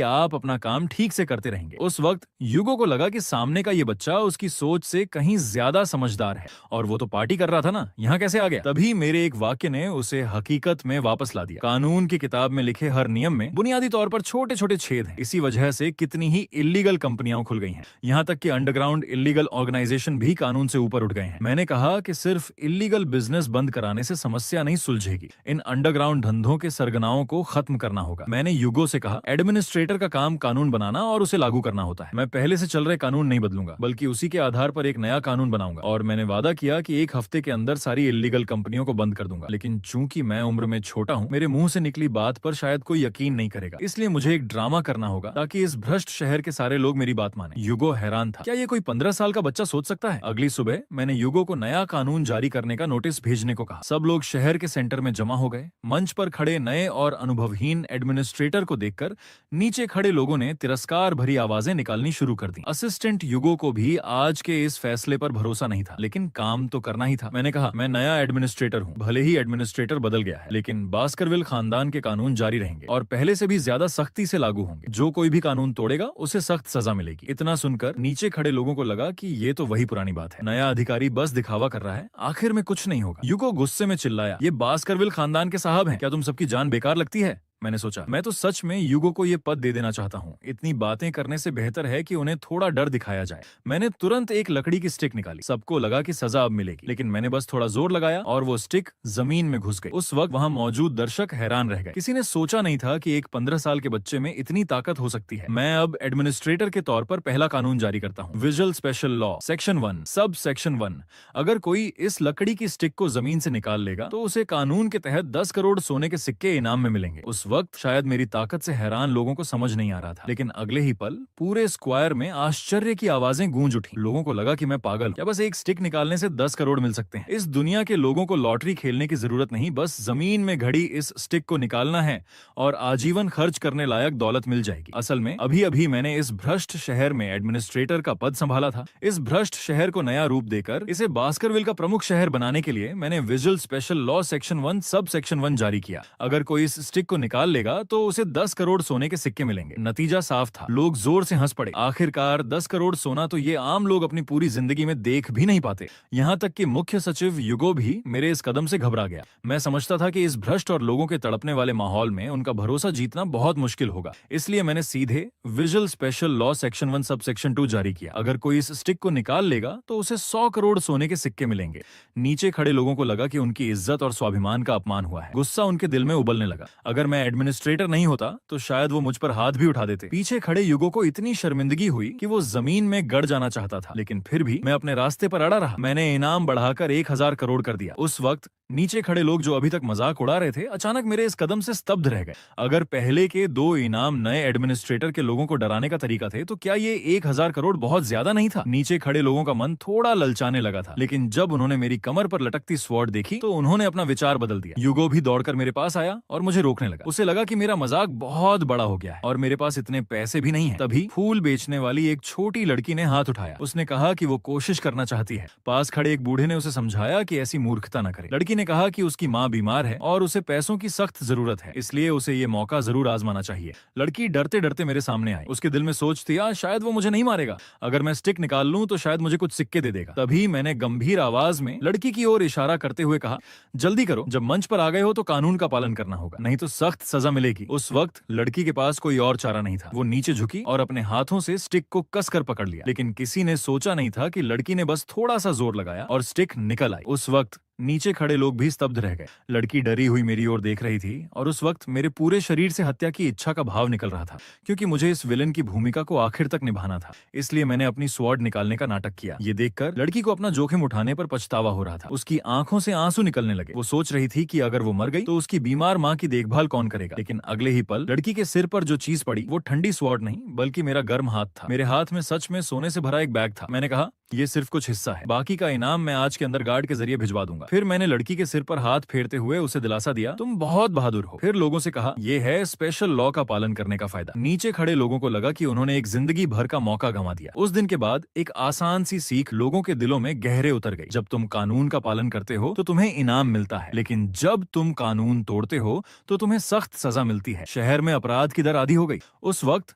आप अपना काम ठीक से करते रहेंगे। उस वक्त युगो को लगा कि सामने का ये बच्चा उसकी सोच से कहीं ज्यादा समझदार है, और वो तो पार्टी कर रहा था ना, यहाँ कैसे आ गया? तभी मेरे एक वाक्य ने उसे हकीकत में वापस ला दिया। कानून की किताब में लिखे हर नियम में बुनियादी तौर पर छोटे छोटे छेद हैं। इसी वजह से कितनी ही इल्लीगल कंपनियां खुल गई हैं। यहाँ तक कि अंडरग्राउंड इल्लीगल ऑर्गेनाइजेशन भी कानून से ऊपर उठ गए हैं। मैंने कहा कि सिर्फ इल्लीगल बिजनेस बंद कराने से समस्या नहीं सुलझेगी, इन अंडरग्राउंड धंधों के सरगनाओं को खत्म करना होगा। मैंने युगो से कहा, एडमिनिस्ट्रेटर का काम कानून बनाना और उसे लागू करना होता है। मैं पहले से चल रहे कानून नहीं बदलूंगा, बल्कि उसी के आधार पर एक नया कानून बनाऊंगा। और मैंने वादा किया कि एक हफ्ते के अंदर सारी इल्लीगल कंपनियों को बंद कर दूंगा। लेकिन चूंकि मैं उम्र में छोटा हूँ, मेरे मुंह से निकली बात पर शायद कोई यकीन नहीं करेगा, इसलिए मुझे एक ड्रामा करना होगा ताकि इस भ्रष्ट शहर के सारे लोग मेरी बात माने। युगो हैरान था, क्या ये कोई 15 साल का बच्चा सोच सकता है? अगली सुबह मैंने युगो को नया कानून जारी करने का नोटिस भेजने को कहा। सब लोग शहर के सेंटर में जमा हो गए। मंच पर खड़े नए और अनुभवहीन एडमिनिस्ट्रेटर को देखकर नीचे खड़े लोगों ने तिरस्कार भरी आवाजें निकालनी शुरू कर दी। असिस्टेंट युगो को भी आज के इस फैसले पर भरोसा नहीं था, लेकिन काम तो करना ही था। मैंने कहा, मैं नया एडमिनिस्ट्रेटर हूँ, भले ही एडमिनिस्ट्रेटर बदल गया है, लेकिन बास्करविल खानदान के कानून जारी रहेंगे और पहले से भी ज्यादा सख्ती से लागू होंगे। जो कोई भी कानून तोड़ेगा उसे सख्त सजा मिलेगी। इतना सुनकर नीचे खड़े लोगों को लगा कि ये तो वही पुरानी बात है, नया अधिकारी बस दिखावा कर रहा है, आखिर में कुछ नहीं होगा। युगो गुस्से में चिल्लाया, ये बास्करविल खानदान के साहब हैं, क्या तुम सबकी जान बेकार लगती है? मैंने सोचा, मैं तो सच में युगो को ये पद दे देना चाहता हूँ। इतनी बातें करने से बेहतर है कि उन्हें थोड़ा डर दिखाया जाए। मैंने तुरंत एक लकड़ी की स्टिक निकाली। सबको लगा कि सजा अब मिलेगी, लेकिन मैंने बस थोड़ा जोर लगाया और वो स्टिक जमीन में घुस गई। उस वक्त वहाँ मौजूद दर्शक हैरान रह गए। किसी ने सोचा नहीं था कि एक 15 साल के बच्चे में इतनी ताकत हो सकती है। मैं अब एडमिनिस्ट्रेटर के तौर पर पहला कानून जारी करता हूँ, visual special law section 1 sub section 1। अगर कोई इस लकड़ी की स्टिक को जमीन से निकाल लेगा तो उसे कानून के तहत 10 करोड़ सोने के सिक्के इनाम में मिलेंगे। उस वक्त शायद मेरी ताकत से हैरान लोगों को समझ नहीं आ रहा था, लेकिन अगले ही पल पूरे स्क्वायर में आश्चर्य की आवाजें गूंज उठी। लोगों को लगा कि मैं पागल, क्या बस एक स्टिक निकालने से 10 करोड़ मिल सकते हैं? इस दुनिया के लोगों को लॉटरी खेलने की जरूरत नहीं, बस जमीन में घड़ी इस स्टिक को निकालना है और आजीवन खर्च करने लायक दौलत मिल जाएगी। असल में अभी अभी मैंने इस भ्रष्ट शहर में एडमिनिस्ट्रेटर का पद संभाला था। इस भ्रष्ट शहर को नया रूप देकर इसे बास्करविल का प्रमुख शहर बनाने के लिए मैंने visual special law section 1 sub section 1 जारी किया। अगर कोई इस स्टिक को निकाल लेगा तो उसे 10 करोड़ सोने के सिक्के मिलेंगे। नतीजा साफ था, लोग जोर से हंस पड़े। आखिरकार 10 करोड़ सोना तो ये आम लोग अपनी पूरी जिंदगी में देख भी नहीं पाते। यहाँ तक कि मुख्य सचिव युगो भी मेरे इस कदम से घबरा गया। मैं समझता था कि इस भ्रष्ट और लोगों के तड़पने वाले माहौल में उनका भरोसा जीतना बहुत मुश्किल होगा, इसलिए मैंने सीधे visual special law section 1 sub section 2 जारी किया। अगर कोई इस स्टिक को निकाल लेगा तो उसे 100 करोड़ सोने के सिक्के मिलेंगे। नीचे खड़े लोगों को लगा कि उनकी इज्जत और स्वाभिमान का अपमान हुआ है। गुस्सा उनके दिल में उबलने लगा। अगर मैं एडमिनिस्ट्रेटर नहीं होता तो शायद वो मुझ पर हाथ भी उठा देते। पीछे खड़े युगो को इतनी शर्मिंदगी हुई कि वो जमीन में गड़ जाना चाहता था, लेकिन फिर भी मैं अपने रास्ते पर अड़ा रहा। मैंने इनाम बढ़ाकर 1000 करोड़ कर दिया। उस वक्त नीचे खड़े लोग जो अभी तक मजाक उड़ा रहे थे, अचानक मेरे इस कदम से स्तब्ध रह गए। अगर पहले के 2 इनाम नए एडमिनिस्ट्रेटर के लोगों को डराने का तरीका थे, तो क्या ये 1000 करोड़ बहुत ज्यादा नहीं था? नीचे खड़े लोगों का मन थोड़ा ललचाने लगा था, लेकिन जब उन्होंने मेरी कमर पर लटकती स्वॉर्ड देखी तो उन्होंने अपना विचार बदल दिया। युगो भी दौड़कर मेरे पास आया और मुझे रोकने लगा। उसे लगा कि मेरा मजाक बहुत बड़ा हो गया है और मेरे पास इतने पैसे भी नहीं है। तभी फूल बेचने वाली एक छोटी लड़की ने हाथ उठाया। उसने कहा कि वो कोशिश करना चाहती है। पास खड़े एक बूढ़े ने उसे समझाया कि ऐसी मूर्खता न करे। लड़की ने कहा कि उसकी माँ बीमार है और उसे पैसों की सख्त जरूरत है, इसलिए उसे ये मौका जरूर आजमाना चाहिए। लड़की डरते डरते मेरे सामने आई। उसके दिल में सोच थी, शायद वो मुझे नहीं मारेगा, अगर मैं स्टिक निकाल लूं तो शायद मुझे कुछ सिक्के दे देगा। तभी मैंने गंभीर आवाज में लड़की की ओर इशारा करते हुए कहा, जल्दी करो, जब मंच पर आ गए हो तो कानून का पालन करना होगा, नहीं तो सख्त सजा मिलेगी। उस वक्त लड़की के पास कोई और चारा नहीं था। वो नीचे झुकी और अपने हाथों से स्टिक को कसकर पकड़ लिया, लेकिन किसी ने सोचा नहीं था कि लड़की ने बस थोड़ा सा जोर लगाया और स्टिक निकल आई। उस वक्त नीचे खड़े लोग भी स्तब्ध रह गए। लड़की डरी हुई मेरी ओर देख रही थी और उस वक्त मेरे पूरे शरीर से हत्या की इच्छा का भाव निकल रहा था, क्योंकि मुझे इस विलेन की भूमिका को आखिर तक निभाना था। इसलिए मैंने अपनी स्वॉर्ड निकालने का नाटक किया। ये देखकर लड़की को अपना जोखिम उठाने पर पछतावा हो रहा था। उसकी आंखों से आंसू निकलने लगे। वो सोच रही थी कि अगर वो मर गई तो उसकी बीमार माँ की देखभाल कौन करेगा। लेकिन अगले ही पल लड़की के सिर पर जो चीज पड़ी वो ठंडी स्वॉर्ड नहीं बल्कि मेरा गर्म हाथ था। मेरे हाथ में सच में सोने से भरा एक बैग था। मैंने कहा, ये सिर्फ कुछ हिस्सा है, बाकी का इनाम मैं आज के अंदर गार्ड के जरिए भिजवा दूंगा। फिर मैंने लड़की के सिर पर हाथ फेरते हुए उसे दिलासा दिया, तुम बहुत बहादुर हो। फिर लोगों से कहा, ये है स्पेशल लॉ का पालन करने का फायदा। नीचे खड़े लोगों को लगा कि उन्होंने एक जिंदगी भर का मौका गंवा दिया। उस दिन के बाद एक आसान सी सीख लोगों के दिलों में गहरे उतर गई। जब तुम कानून का पालन करते हो तो तुम्हें इनाम मिलता है, लेकिन जब तुम कानून तोड़ते हो तो तुम्हें सख्त सजा मिलती है। शहर में अपराध की दर आधी हो गई। उस वक्त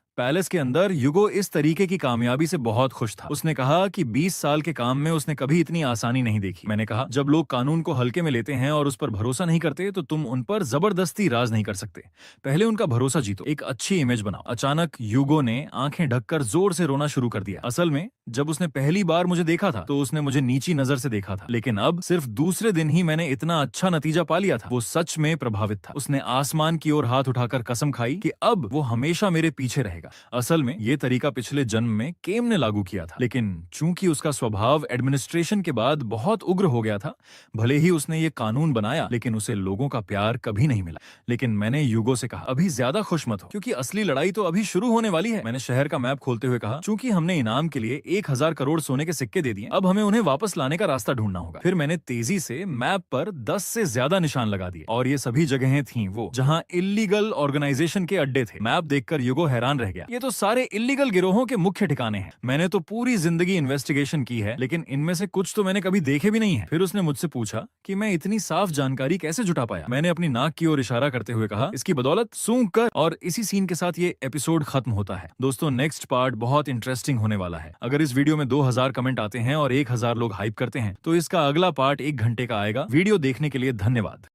पैलेस के अंदर युगो इस तरीके की कामयाबी से बहुत खुश था। उसने कहा कि 20 साल के काम में उसने कभी इतनी आसानी नहीं देखी। मैंने कहा, जब लोग कानून को हल्के में लेते हैं और उस पर भरोसा नहीं करते तो तुम उन पर जबरदस्ती राज नहीं कर सकते। पहले उनका भरोसा जीतो, एक अच्छी इमेज बनाओ। अचानक युगो ने आंखें ढककर जोर से रोना शुरू कर दिया। असल में जब उसने पहली बार मुझे देखा था तो उसने मुझे नीची नजर से देखा था, लेकिन अब सिर्फ दूसरे दिन ही मैंने इतना अच्छा नतीजा पा लिया था। वो सच में प्रभावित था। उसने आसमान की ओर हाथ उठाकर कसम खाई कि अब वो हमेशा मेरे पीछे रहेगा। असल में ये तरीका पिछले जन्म में केम ने लागू किया था, लेकिन चूंकि उसका स्वभाव एडमिनिस्ट्रेशन के बाद बहुत उग्र हो गया था, भले ही उसने ये कानून बनाया लेकिन उसे लोगों का प्यार कभी नहीं मिला। लेकिन मैंने युगो से कहा, अभी ज्यादा खुश मत हो, क्योंकि असली लड़ाई तो अभी शुरू होने वाली है। मैंने शहर का मैप खोलते हुए कहा, चूंकि हमने इनाम के लिए 1000 करोड़ सोने के सिक्के दे दिए, अब हमें उन्हें वापस लाने का रास्ता ढूंढना होगा। फिर मैंने तेजी से मैप पर 10 से ज्यादा निशान लगा दिए, और ये सभी जगहें थीं वो जहां इल्लीगल ऑर्गेनाइजेशन के अड्डे थे। मैप देखकर युगो हैरान रह गया। ये तो सारे इल्लीगल गिरोहों के मुख्य ठिकाने हैं। मैंने तो पूरी जिंदगी इन्वेस्टिगेशन की है, लेकिन इनमें से कुछ तो मैंने कभी देखे भी नहीं है। फिर उसने मुझसे पूछा कि मैं इतनी साफ जानकारी कैसे जुटा पाया। मैंने अपनी नाक की ओर इशारा करते हुए कहा, इसकी बदौलत सूंघ कर। और इसी सीन के साथ ये एपिसोड खत्म होता है। दोस्तों, नेक्स्ट पार्ट बहुत इंटरेस्टिंग होने वाला है। अगर इस वीडियो में 2000 कमेंट आते हैं और 1000 लोग हाइप करते हैं तो इसका अगला पार्ट 1 घंटे का आएगा। वीडियो देखने के लिए धन्यवाद।